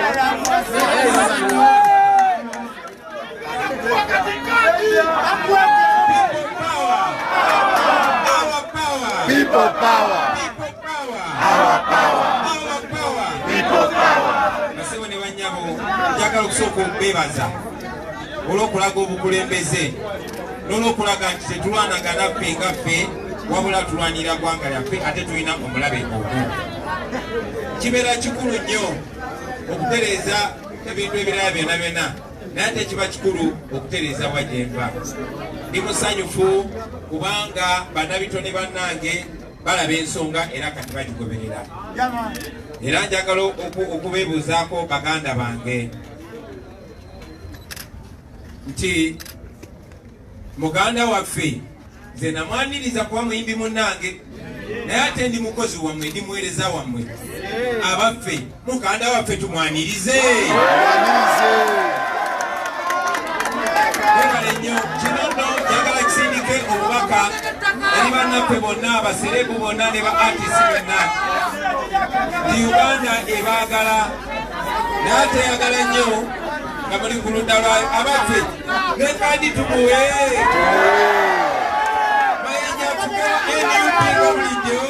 People power. Our power. People power. Nasebo ne banyabo njagala okusooka okubeebaza olw'okulaga obukulembeze n'olw'okulaga nti tetulwanaga naffe nga ffe wabula tulwanira ggwanga lyaffe ate tulina omulabe omu kibeera kikulu nnyo okutereeza ebintu ebirala byonna byonna naye ate kiba kikulu okutereeza wajemba ndi musanyufu kubanga bannabitone bannange balaba ensonga era kati bagigoberera era njagala okubeebuuzaako baganda bange nti muganda waffe nze namwaniriza kuba muyimbi munnange naye ate ndi mukozi wammwe ndi muweereza wammwe abaffe muganda waffe tumwanirize ebale nnyo kino nno njagala kisindike obubaka eri bannaffe bonna abaserebu bonna ne ba artisi bonna nti uganda ebaagala naye ateyagala nnyo nga muli ku ludda lwayo abaffe ne kadi tumuwe NUP bulijjo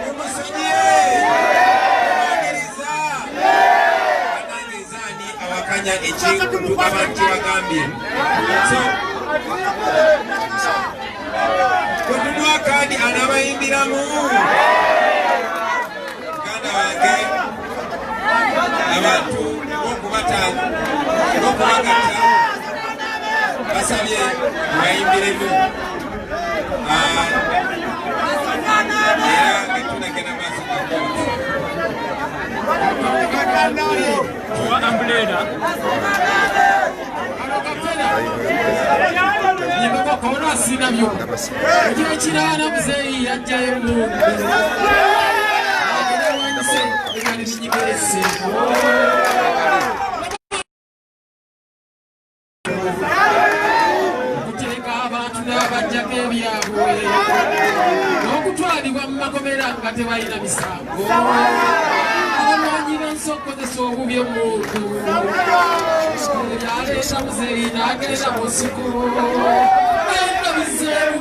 mumusonyiye mwagiriza banangezaani awakanya ekintu abantu kibagambye kwetunwa kadi anabayimbiramu muganda wange abantu okubagatta basabye bayimbiremu Kona sina byo ekyo kirana muzeyi yajjayo mungu wanyise ekali binyibese kutereka abantu n'abajjako ebyabwe n'okutwalibwa mu makomera nga tebalina misango abamanyi b'ensokozesa obubi omuntu yaleeta muzeyi n'agenda mu nsiko ayina biseeru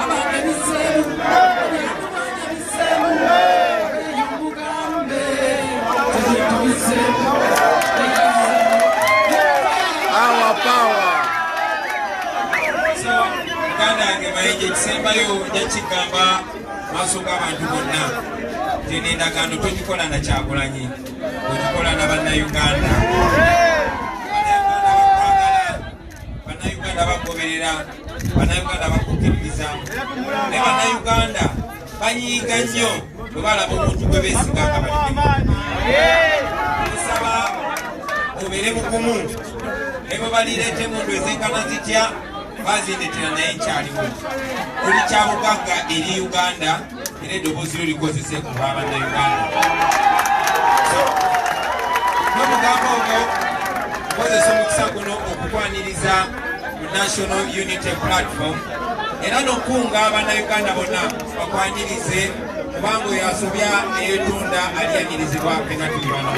abange biseeru yakumanya biseeru eyo mugambe ebintu biseeru Our power. so muganda wange mayinja ekisembayo jakigamba maaso g'abantu bonna nti n'endagaano togikola na Kyagulanyi ogikola na bannayuganda bannayuganda bagoberera bannayuganda bakukkiririza ne bannayuganda banyiiga nnyo bwe balaba omuntu gwe beesiga nga balimu nsaba obeere mugumu ne bwe balireeta emundu ezenkana zitya bazindetera naye nkyaliwo buli kyabugagga eri Uganda era eddoboozi lyo likozese kuba bannayuganda n'omugambo ogwo nkozesa omukisa guno okukwaniriza mu National Unity Platform era n'okunga bannayuganda bonna bakwanirize mu kubanga oyo asobya eyetunda alyanyirizibwa penalty bibano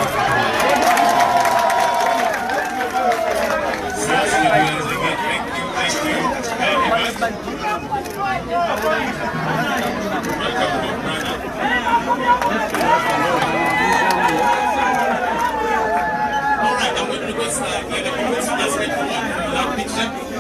Alright, I'm going to request the other comments to just get forward to that picture.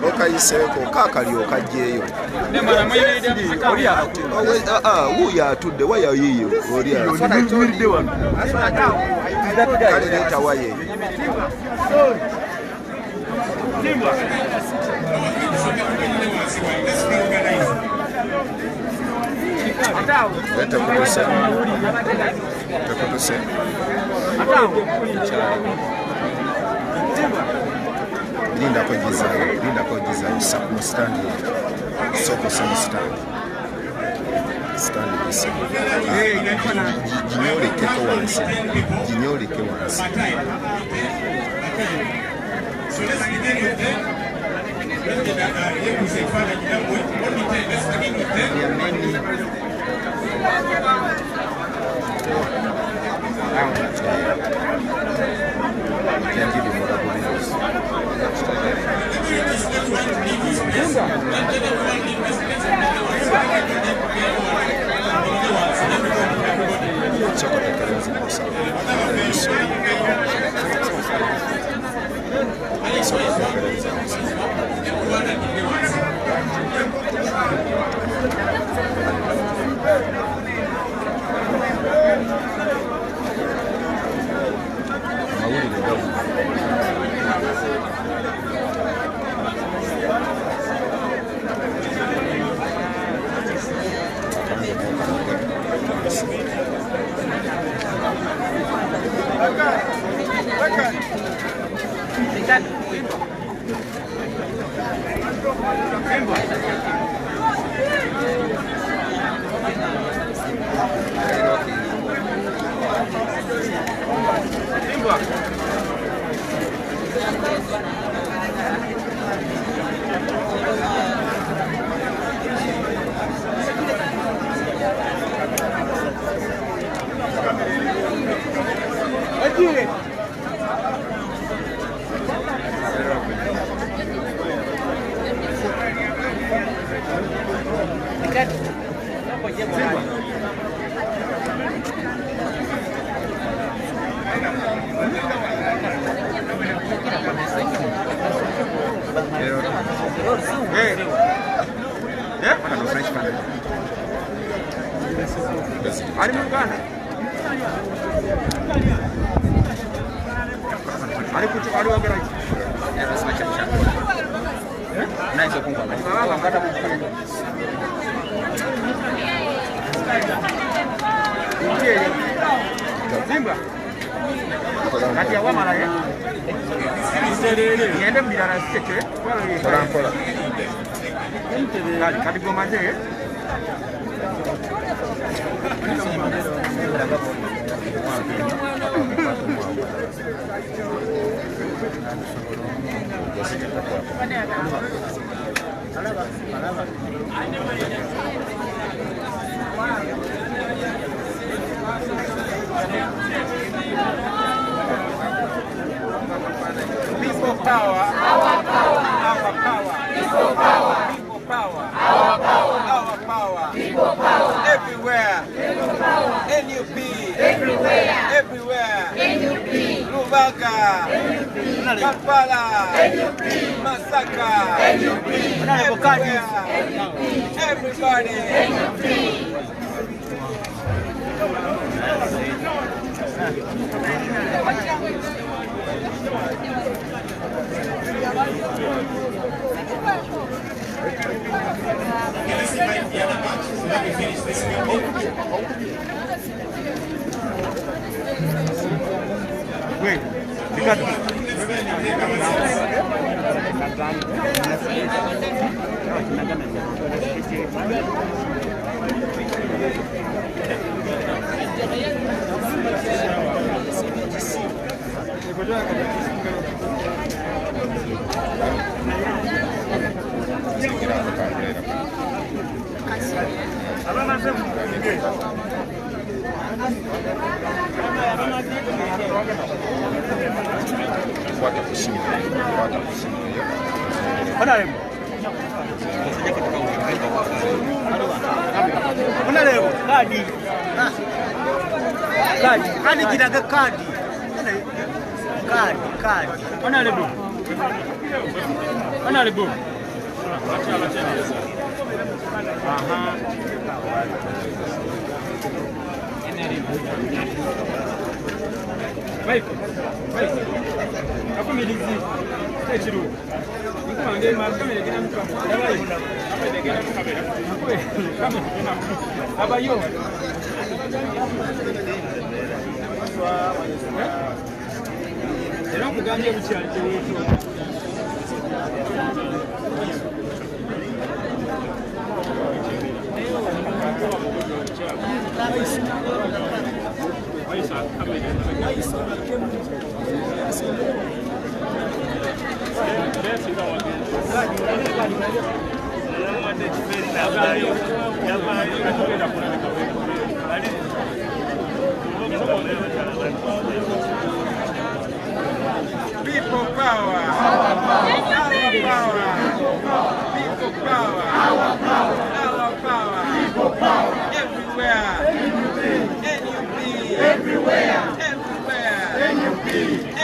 Okayiseeko kakalyo kajjeeyo wuuyo atudde waya yiyo kale leeta waya eyo tekutuse lindako gizayo sakuno standi soko samu standi bisi ginyolekeko wansi People power, our power, our power, people power, people power, our power, our power, people power, everywhere, people power, NUP, everywhere, everywhere, NUP, Lubaga, NUP, Kampala, NUP, Masaka, NUP, everywhere, NUP, everybody, NUP. Let's invite the other batch so that we finish this meeting. Wait, People power, our power, people power, our power, people power, everywhere, NUP, everywhere, NUP,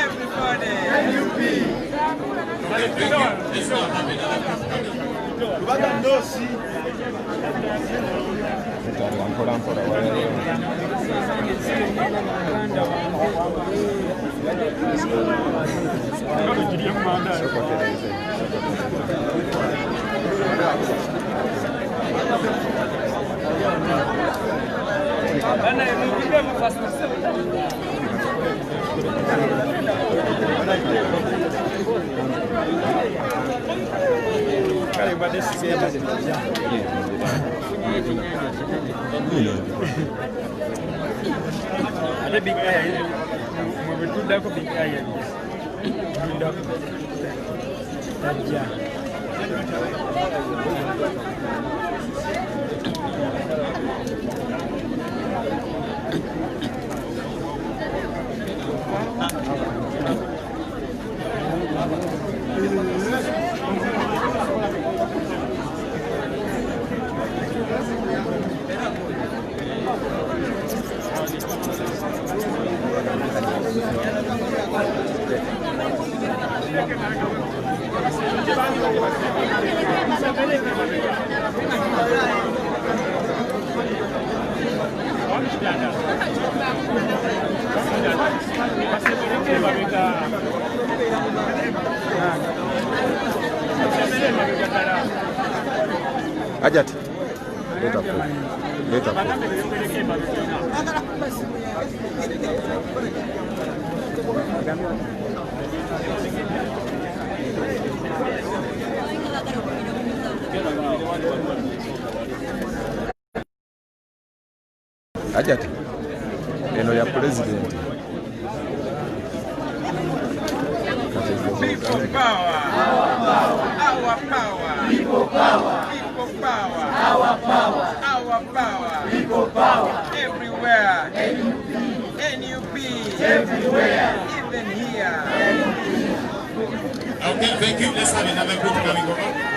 everybody, NUP. Ajat. Leta. Ajat. Eno ya president. People power. Our power. People power. People power. Our power. Our power. People power. Everywhere. NUP. Everywhere. Even here. Okay, thank you. Let's have another group coming over.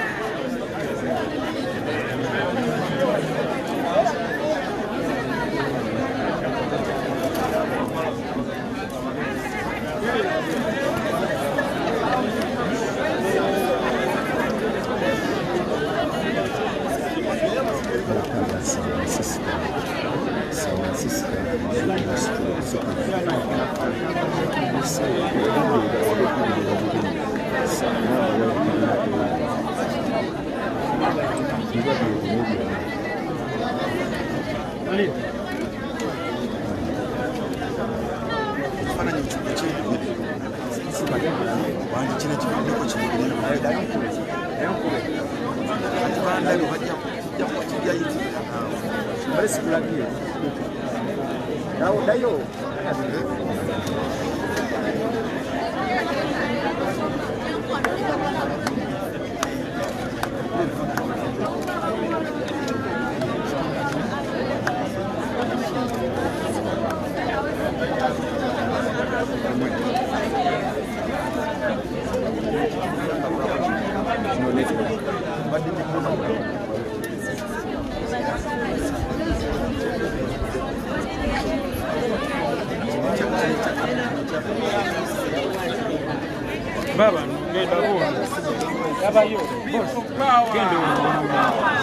Baba,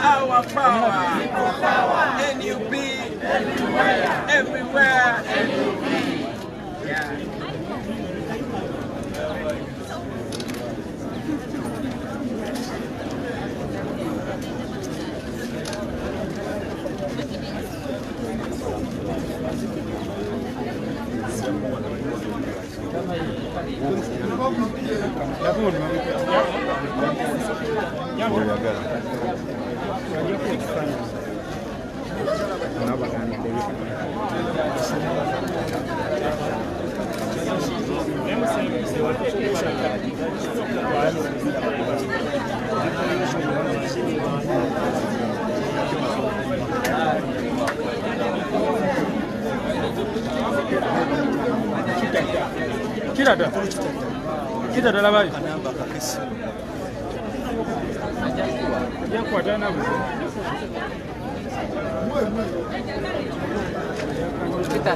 our power, NUP, everywhere, yeah. Kita adalah baik. Yang kuat dan apa? Kita.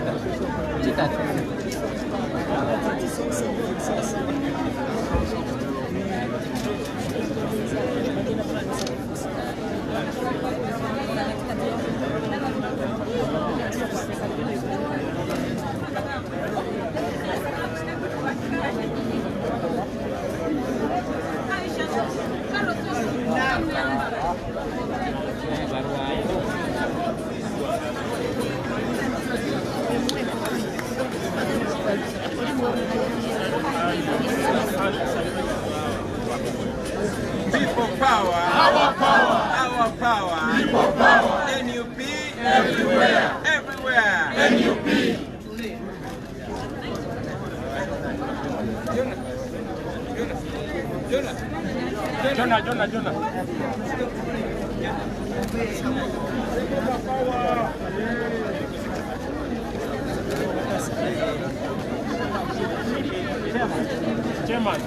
Jonah. Chairman.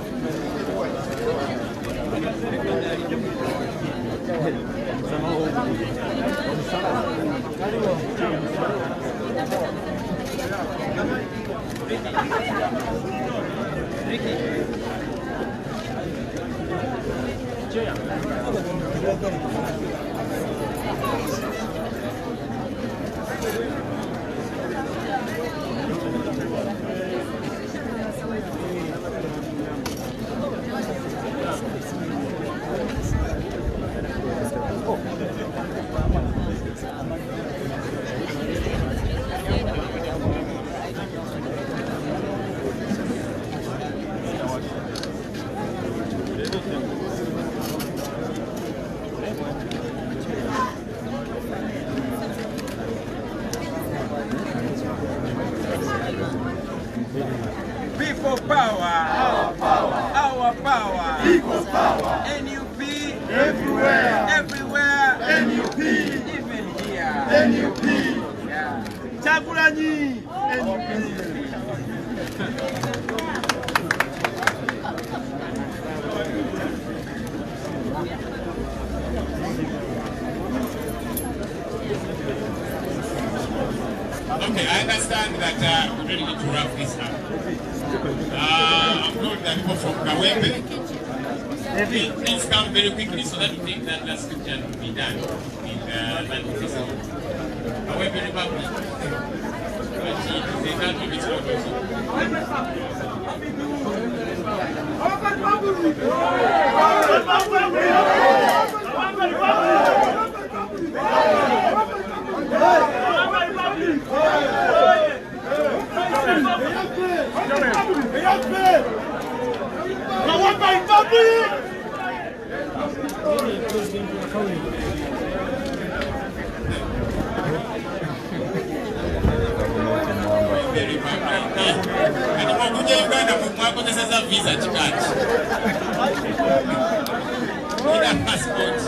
People power. Our power. Our power. People power. NUP. Everywhere. NUP. Even here. NUP. Yeah. Chagulanyi. NUP. Okay, I understand that we really need to wrap this up. I'm told that people from Kawembe, please come very quickly so that we think that last scripture will be done in that episode. Kawembe Republic, but they can't do this one visa chikati ina passport.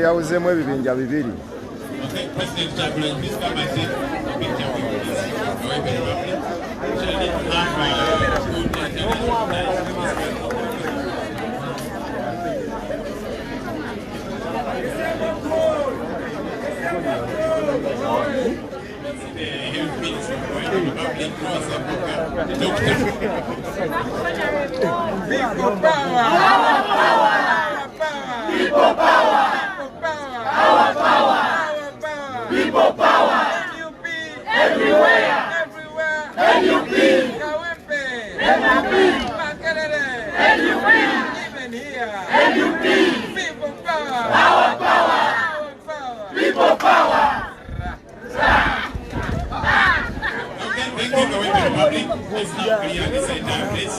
Yawuzemu ebibinja bibiri. Okay, President Chagulanyi, please come and take a picture with this. Kawembe Republic. Actually, have good the health minister of Kawembe Republic, Professor People power. People power. Our power. People power. NUP. Everywhere. NUP. Kawembe. NUP. Makerere. NUP. Even here. NUP. People power. Our power. People power. Okay, thank you, Kawembe Republic. Let's now clear this entire place.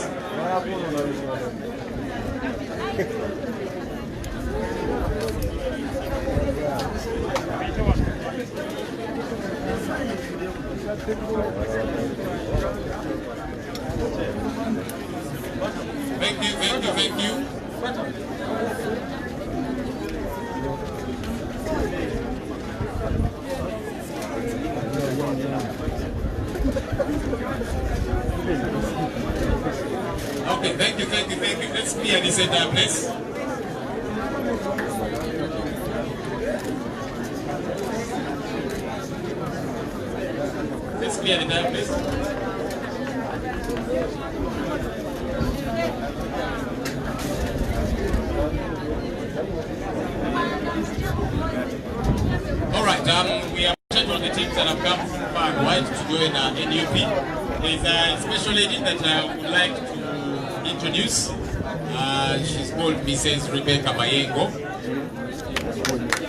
Thank you. Okay, thank you. Let's clear this entire place. Let's clear the entire place. All right, we are scheduled to take introduce. She's called Mrs. Rebecca Mayengo.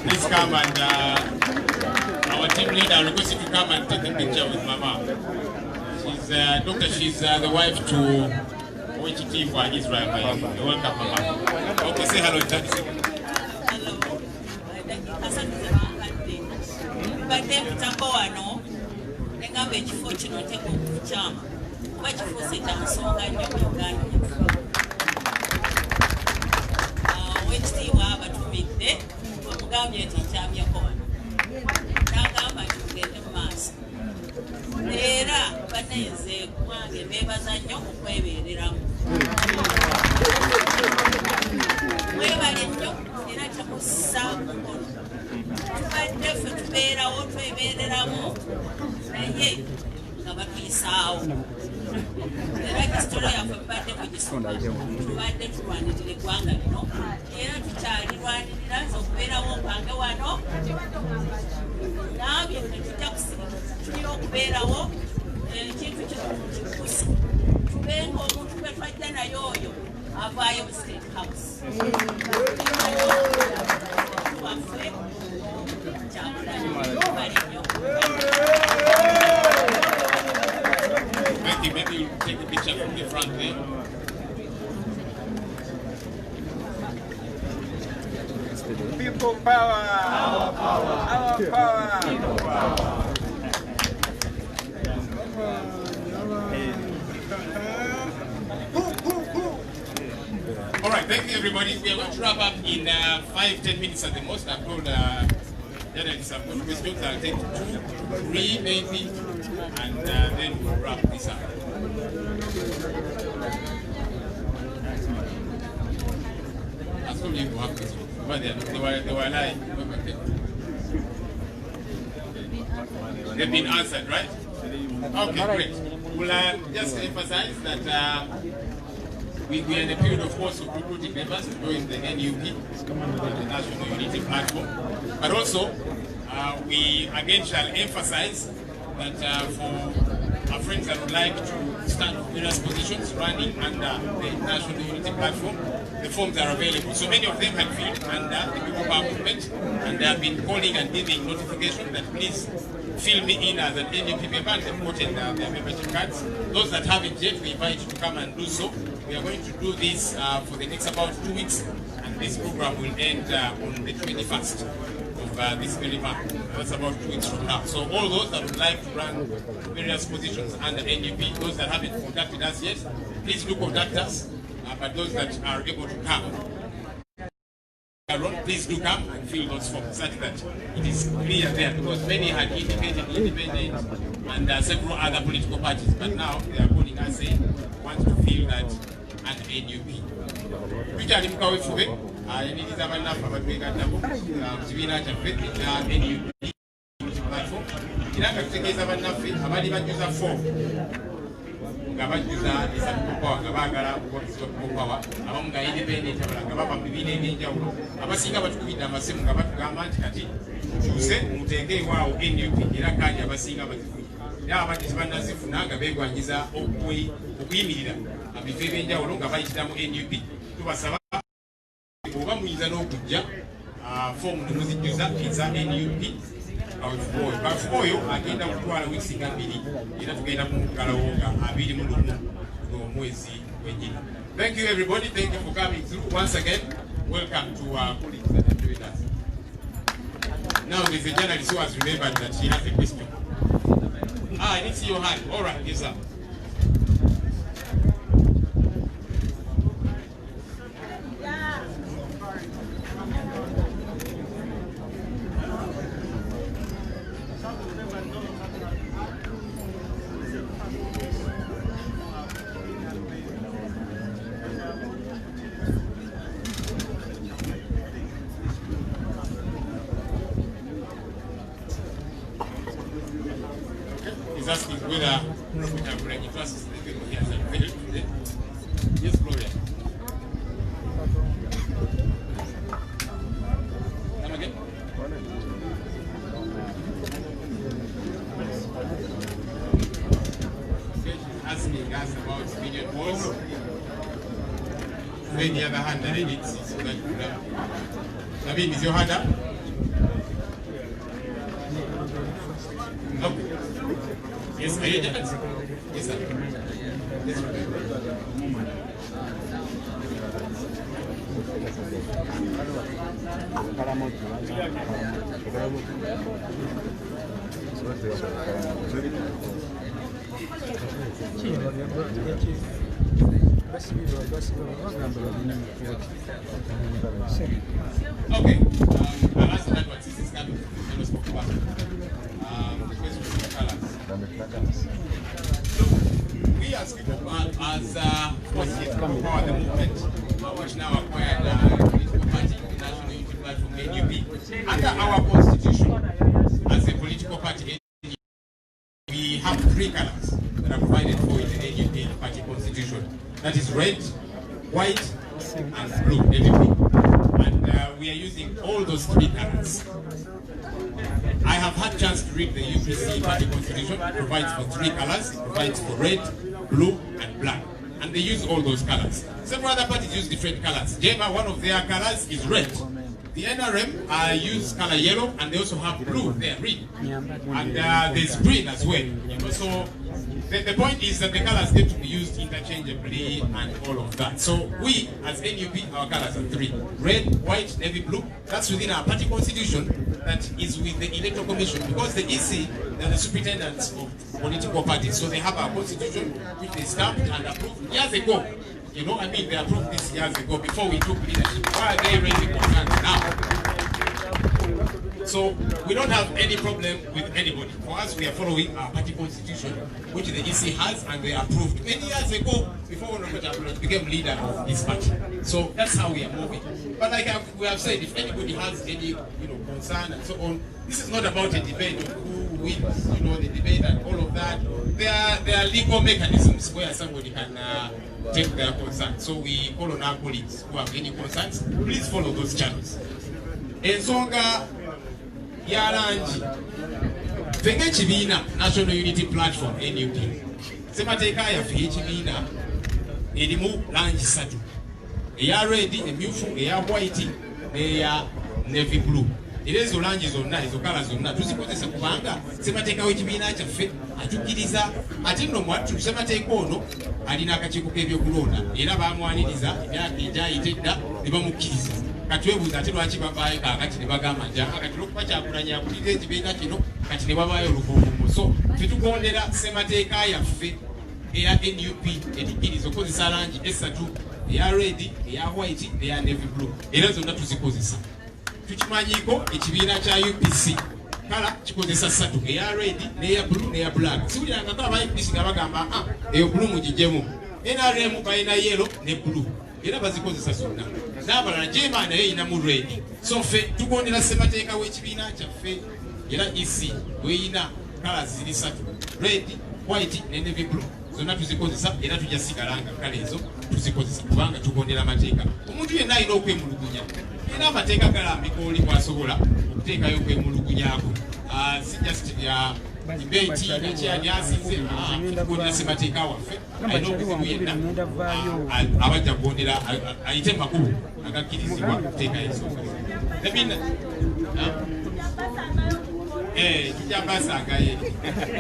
Please come and our team leader requests you to come and take a picture with Mama. She's she's the wife to OHT for Israel Mayengo. You're welcome, Mama. Okay, say hello in 30 seconds. Thank you. Maybe you take a picture from the front there. People power! Our power! Our power! People power! All right, thank you everybody. We are going to wrap up in 5-10 minutes at the most. I've told journalists I've got questions. I'll take 2, 3 maybe, and then we'll wrap this up. I told you to have questions, but they were lying. They've been answered, right? Okay, great. We'll just emphasize that we are in a period, of course, of recruiting members to join the NUP, the National Unity Platform. But also, we again shall emphasize that for our friends that would like to stand for various positions running under the National Unity Platform, the forms are available. So many of them had filled under the People Power Movement, and they have been calling and giving notification that please fill me in as an NUP member, and they've gotten their membership cards. Those that haven't yet, we invite you to come and do so. We are going to do this for the next about 2 weeks, and this program will end on the 21st of this very month. That's about 2 weeks from now. So all those that would like to run various positions under NUP, those that haven't contacted us yet, please do contact us. But those that are able to come, please do come and fill those forms such that it is clear there, because many had indicated independent and several other political parties, but now they are calling us saying want to fill that and NUP. Tukyali mukawefube ayimiriza abannaffe abatwegaddako mu kibiina kyaffe ekya NUP platform era nga tutegeeza bannaffe abali bajjuza form nga bajjuza eza People nga baagala okukolesebwa People abamu nga independent abalala nga bava mu bibiina eby'enjawulo abasinga batukubidde amasimu nga batugamba nti kati mukyuse muteeke ewaawo NUP era kandi abasinga bazifuna era abadde tebannazifuna nga beegwanyiza okuyimirira abifo ebyenjawulo nga bayitiramu NUP. Tubasaba oba muyinza n'okujja foomu ne muzijjuza eza NUP kafuba oyo agenda kutwala wiiki nga 2 era tugenda kumugalawo nga 21 omwezi gwennyini. Thank you everybody, thank you for coming through. Once again, welcome to our colleagues that have joined us. Now there's a journalist who has remembered that she has a question. I didn't see your hand. All right, yes sir. He's asking whether we can bring it to us the people here as available today. Yes, Gloria. Come again. Okay, she's asking us about million balls. have any other hand that I didn't see, so that Naveen, is your hand up? Okay. Yes, are you Yes, sir. Yes, sir. Okay, I'll answer that one since it's coming. I was spoke about the question of colors. Look, we as people, as power the movement, which now acquired political party, the National Unity Platform, NUP, under our constitution, as a political party, we have 3 colors that are provided for in the NUP party constitution. That is red, white, and blue, everything. And we are using all those 3 colors. I have had chance to read the UPC party constitution. It provides for 3 colors. It provides for red, blue, and black. And they use all those colors. Several other parties use different colors. JEMA, one of their colors is red. The NRM use color yellow, and they also have blue there, green. And there's green as well. You know, so the point is that the colors get to be used interchangeably and all of that. So we, as NUP, our colors are 3. Red, white, navy blue. That's within our party constitution. That is with the Electoral Commission. Because the EC, they're the superintendents of political parties. So they have our constitution, which they stamped and approved years ago. You know, I mean, they approved this years ago before we took leadership. Why are they raising concerns now? So we don't have any problem with anybody. For us, we are following our party constitution, which the EC has, and they approved many years ago before Honorable became leader of this party. So that's how we are moving. But like we have said, if anybody has any concern and so on, this is not about a debate of who wins, the debate and all of that. There are legal mechanisms where somebody can take their concerns. So we call on our colleagues who have any concerns, please follow those channels. Ensonga yalanji fenge kibiina National Unity Platform NUP semateeka yaffe y'ekibiina erimu langi 3, eya red, emyufu, eya white n'eya navy blue. Era ezo langi zonna, ezo kala zonna tuzikozesa kubanga semateeka w'ekibiina kyaffe atukkiriza ate nno mwattu semateeka ono alina akakiiko k'ebyokulonda era baamwaniriza emyaka egyayita edda ne bamukkiriza. Katwebuuza ate lwaki bavaayo kaakati ne bagamba nti kati olwokuba Kyagulanyi akulira ekibiina kino kati ne babaayo oluvuuvumu. So tetugondera ssemateeka yaffe eya NUP etukkiriza okozesa langi 3, eya red, eya white n'eya navy blue. Era zonna tuzikozesa. Tukimanyiiko ekibiina kya UPC kala kikozesa 3, eya red, n'eya blue n'eya black. Siwulirangako aba UPC nga bagamba eyo blue mugijjemu. NRM balina yellow ne blue. Era bazikozesa zonna. N'abalala JEMA naye erinamu red. So ffe tugondera ssemateeka w'ekibiina kyaffe era EC weyina kala ziri 3, red, white ne navy blue. Zonna tuzikozesa era tujja sigalanga kala ezo tuzikozesa kubanga tugondera amateeka. Omuntu yenna alina okwemulugunya. Era amateeka galambika oli bw'asobola okuteekayo okwemulugunyaako. Si just bya debate ekyani asinze kugondera ssemateeka waffe alina obuzibu yenna abajja kugondera ayite mu makubo agakkirizibwa okuteeka ensonga. Tujja mbasangaye.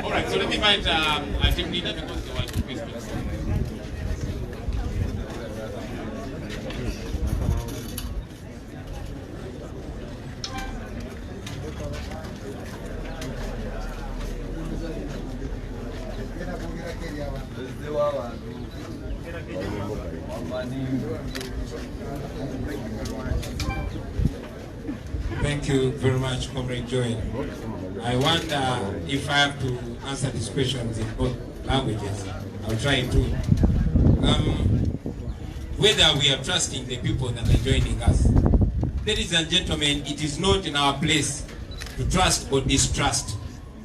All right, so let me invite our team leader because they want to questions. Thank you very much, Comrade Joel. I wonder if I have to answer these questions in both languages. I'll try to. Whether we are trusting the people that are joining us. Ladies and gentlemen, it is not in our place to trust or distrust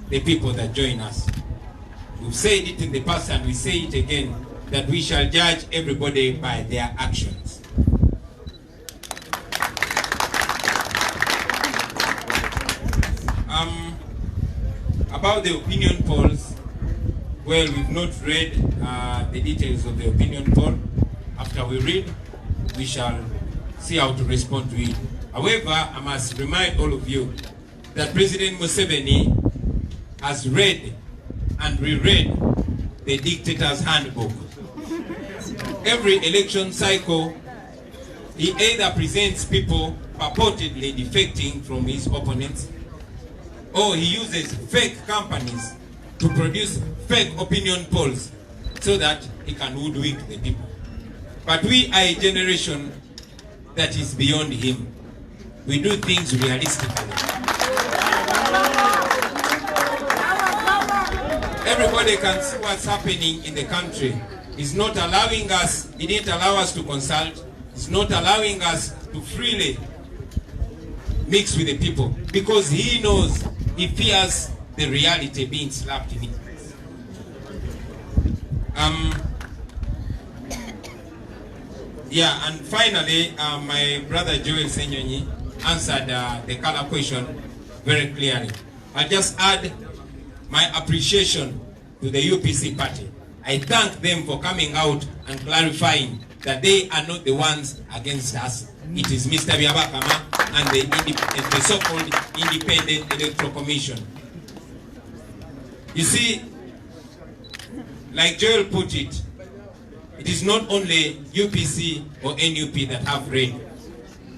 the people that join us. We've said it in the past and we say it again, that we shall judge everybody by their actions. About the opinion polls, well, we've not read the details of the opinion poll. After we read, we shall see how to respond to it. However, I must remind all of you that President Museveni has read and reread the dictator's handbook. Every election cycle, he either presents people purportedly defecting from his opponents, or he uses fake companies to produce fake opinion polls so that he can hoodwink the people. But we are a generation that is beyond him. We do things realistically. Everybody can see what's happening in the country. He's not allowing us, he didn't allow us to consult, he's not allowing us to freely mix with the people because he knows, he fears the reality being slapped in his face. Yeah, and finally, my brother Joel Senyonyi answered the color question very clearly. I'll just add my appreciation to the UPC party. I thank them for coming out and clarifying that they are not the ones against us. It is Mr. Byabakama and the so-called Independent Electoral Commission. You see, like Joel put it, it is not only UPC or NUP that have red.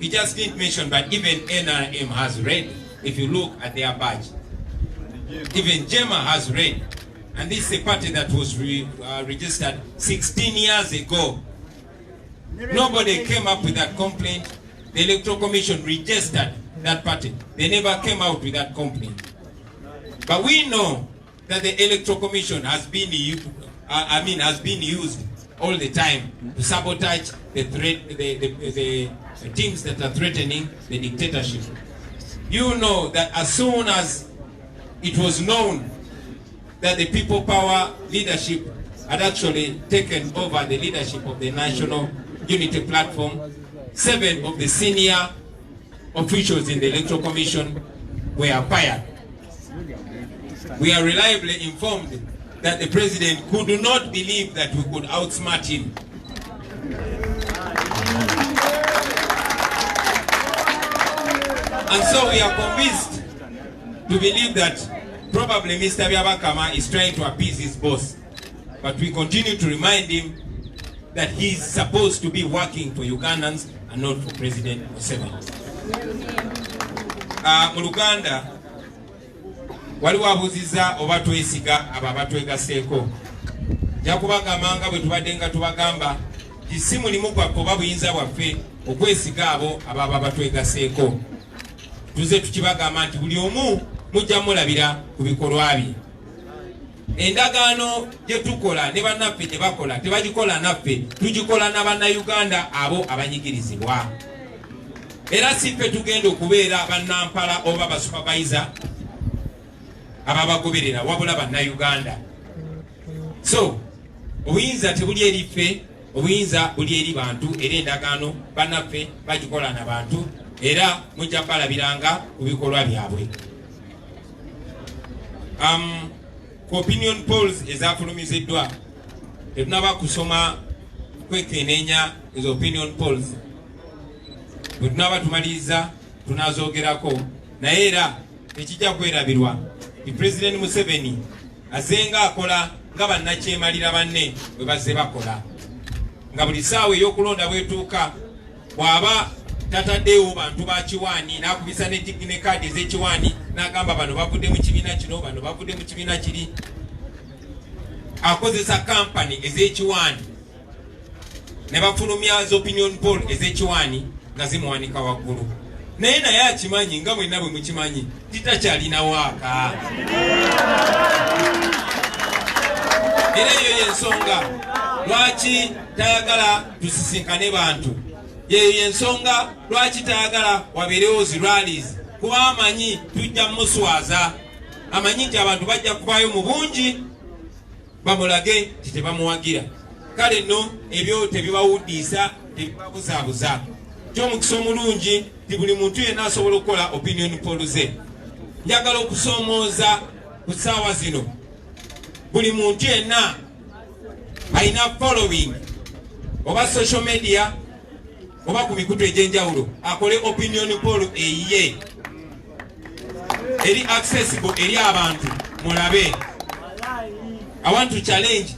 He just didn't mention, but even NRM has red. If you look at their badge, even JEMA has red. And this is a party that was registered 16 years ago. Nobody came up with that complaint. The Electoral Commission registered that party. They never came out with that complaint. But we know that the Electoral Commission has been used all the time to sabotage the teams that are threatening the dictatorship. You know that as soon as it was known that the People Power leadership had actually taken over the leadership of the National Unity Platform, 7 of the senior officials in the Electoral Commission were fired. We are reliably informed that the president could not believe that we could outsmart him. And so we are convinced to believe that probably Mr. Byabakama is trying to appease his boss. But we continue to remind him that he's supposed to be working for Ugandans and not for President Museveni. Mu Luganda, waliwo abuziza oba twesiga abo abatwegaseeko. Nja kubagamba nga bwe tubadde nga tubagamba nti si mulimu gwaffe oba buyinza bwaffe okwesiga abo ababa batwegaseeko. Tuze tukibagamba nti buli omu mujja mulabira ku bikolwa bye. Endagaano gye tukola ne bannaffe gye bakola tebagikola naffe, tugikola n'Abannayuganda abo abanyigirizibwa. Era si ffe tugenda okubeera bannampala oba basupervisor ababagoberera wabula Bannayuganda. So obuyinza tebuli eri ffe, obuyinza buli eri bantu, era endagaano bannaffe bagikola n'abantu era mujja balabiranga ku bikolwa byabwe. Ku opinion polls ezafulumiziddwa tetunaba kusoma kwekenneenya ezo opinion polls. Bwe tunaba tumaliriza tunazoogerako, naye era tekijja kwerabirwa ti President Museveni azenga akola nga bannakyemalira banne bwe bazze bakola, nga buli ssaawa ey'okulonda bwetuuka bw'aba tataddeewo bantu ba Kiwaani n'akubisa ne kaadi ez'Ekiwaani n'agamba bano bavudde mu kibiina kino, bano bavudde mu kibiina kiri. Akozesa kampani ez'Ekiwaani ne bafulumya opinion poll ez'Ekiwaani nga zimuwanika waggulu. Naye akimanyi nga mwenna bwe mukimanyi titakyalina waaka. Era eyo y'ensonga lwaki tayagala tusisinkane bantu. Yeyo y'ensonga lwaki tayagala wabeerewo zi rallies, kuba amanyi tujja muswaza. Amanyi nti abantu bajja kuvaayo mu bungi bamulage nti tebamuwagira. Kale nno ebyo tebibawuddiisa, tebibabuzaabuza. Ky'omukisa omulungi ti buli muntu yenna asobola okukola opinion poll ze. Njagala okusoomooza ku ssaawa zino buli muntu yenna alina following oba social media oba ku mikutu egy'enjawulo akole opinion poll eyiye eri accessible eri abantu mulabe. I want to challenge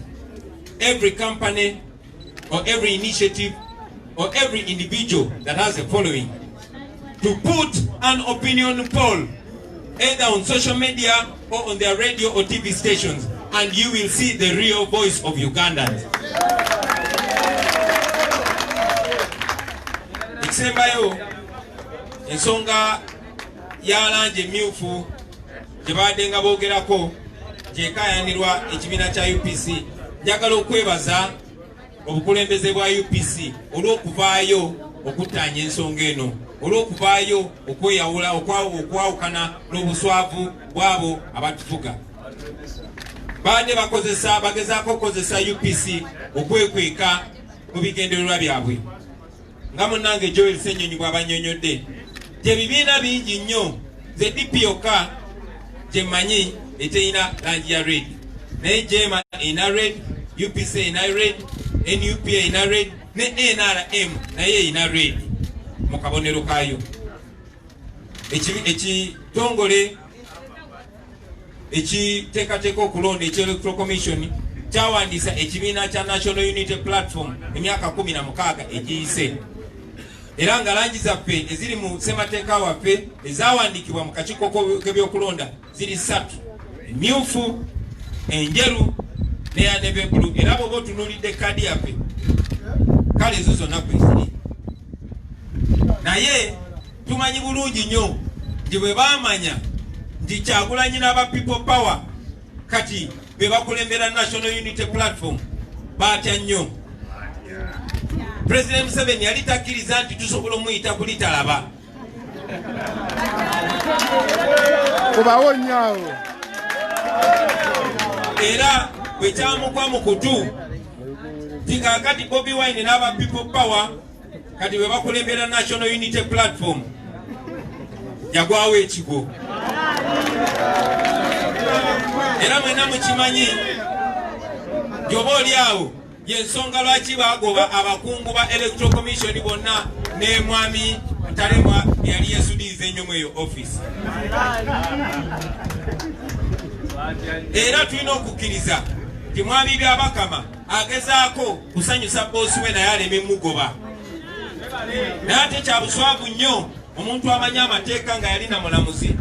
every company or every initiative or every individual that has a following to put an opinion poll either on social media or on their radio or TV stations, and you will see the real voice of Ugandans. Ikisembayo ensonga ya langi emmyufu gye badde nga boogerako gyekayanirwa ekibiina kya UPC. Njagala okwebaza obukulembeze bwa UPC olw'okuvaayo okuttaanya ensonga eno, olw'okuvaayo okweyawula okwawukana n'obuswavu bw'abo abatufuga. Badde bagezaako okukozesa UPC okwekweka mu bigendererwa byabwe. Nga munnange Joel Ssenyonyi bw'abannyonnyodde, gye bibiina bingi nnyo, ze DP yokka gye mmanyi eteyina langi ya red, naye JEMA eyina red, UPC eyina red, NUP eyina red, ne NRM naye eyina red mu kabonero kaayo. Ekitongole ekiteekateeka okulonda ekye-Electoral Commission kyawandiisa ekibiina kya National Unity Platform emyaka 16 egiyise, era nga langi zaffe eziri mu ssemateeka waffe ezawandiikibwa mu kakiiko k'ebyokulonda ziri 3: emmyufu, enjeru neya navy blue. Era bw'oba otunuulidde kkaadi yaffe, kale ezo zonna kweziri. Naye tumanyi bulungi nnyo nti bwe baamanya nti Kyagulanyi n'aba People Power kati be bakulembera National Unity Platform baatya nnyo. President Museveni yali takkiriza nti tusobola omuyita kuli talaba. Kubawo nnyawo. Era bwe kyamugwa mu kutu nti kaakati Bobi Wine n'aba People Power kati bwe bakulembera National Unity Platform, yagwawo ekigo. Era mwena mukimanyi gyoba oli awo yensonga lwaki bagoba abakungu ba Electoral Commission bonna ne mwami Ntalemwa yali yesudiiza ennyo mu eyo office. Era tulina okukkiriza nti mwami Byabakama agezaako kusanyusa boosi we naye aleme mugoba. Naye ate kya buswavu nnyo omuntu amanyi amateeka nga yali na mulamuzi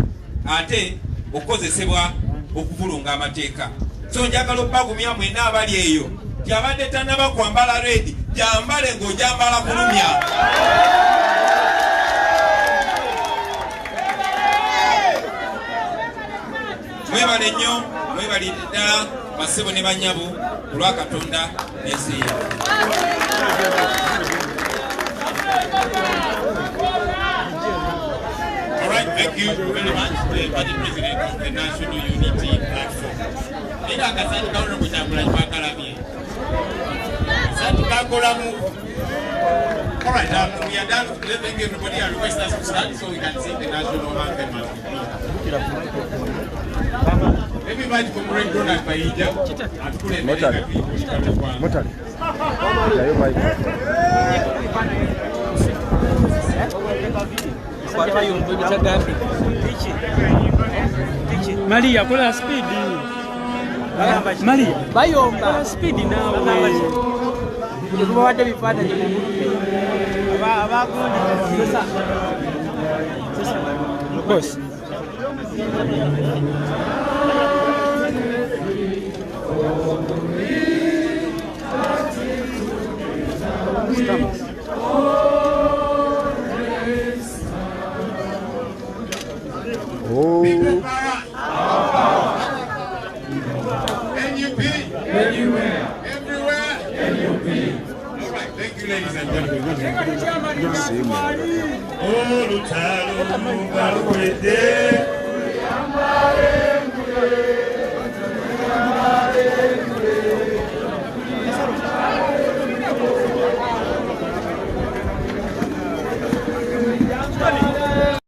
ate okukozesebwa okuvulunga amateeka. So njagala okubagumya mwena abali eyo gyabadde tannaba kwambala red, gyambale ng'ogyambala kulumya. Mwebale nnyo, mwebalire ddala bassebo ne bannyabo ku lwa Katonda n'ensi All right, thank you very much, the Party President of the National Unity Platform. Ila kasani kaona Kyagulanyi bakalamye. Sati kakolamu. All right, we are done. Let's thank everybody. I request us to stand so we can sing the national anthem. Let me invite Comrade Donald Baija. Motari. Yayo bike. Maria, kola speed. Maria, bayomba speed nawe. Kuba wadde bifata je mu abagundi sasa boss. Oh. NUP. Everywhere. NUP. All right, thank you, ladies and gentlemen.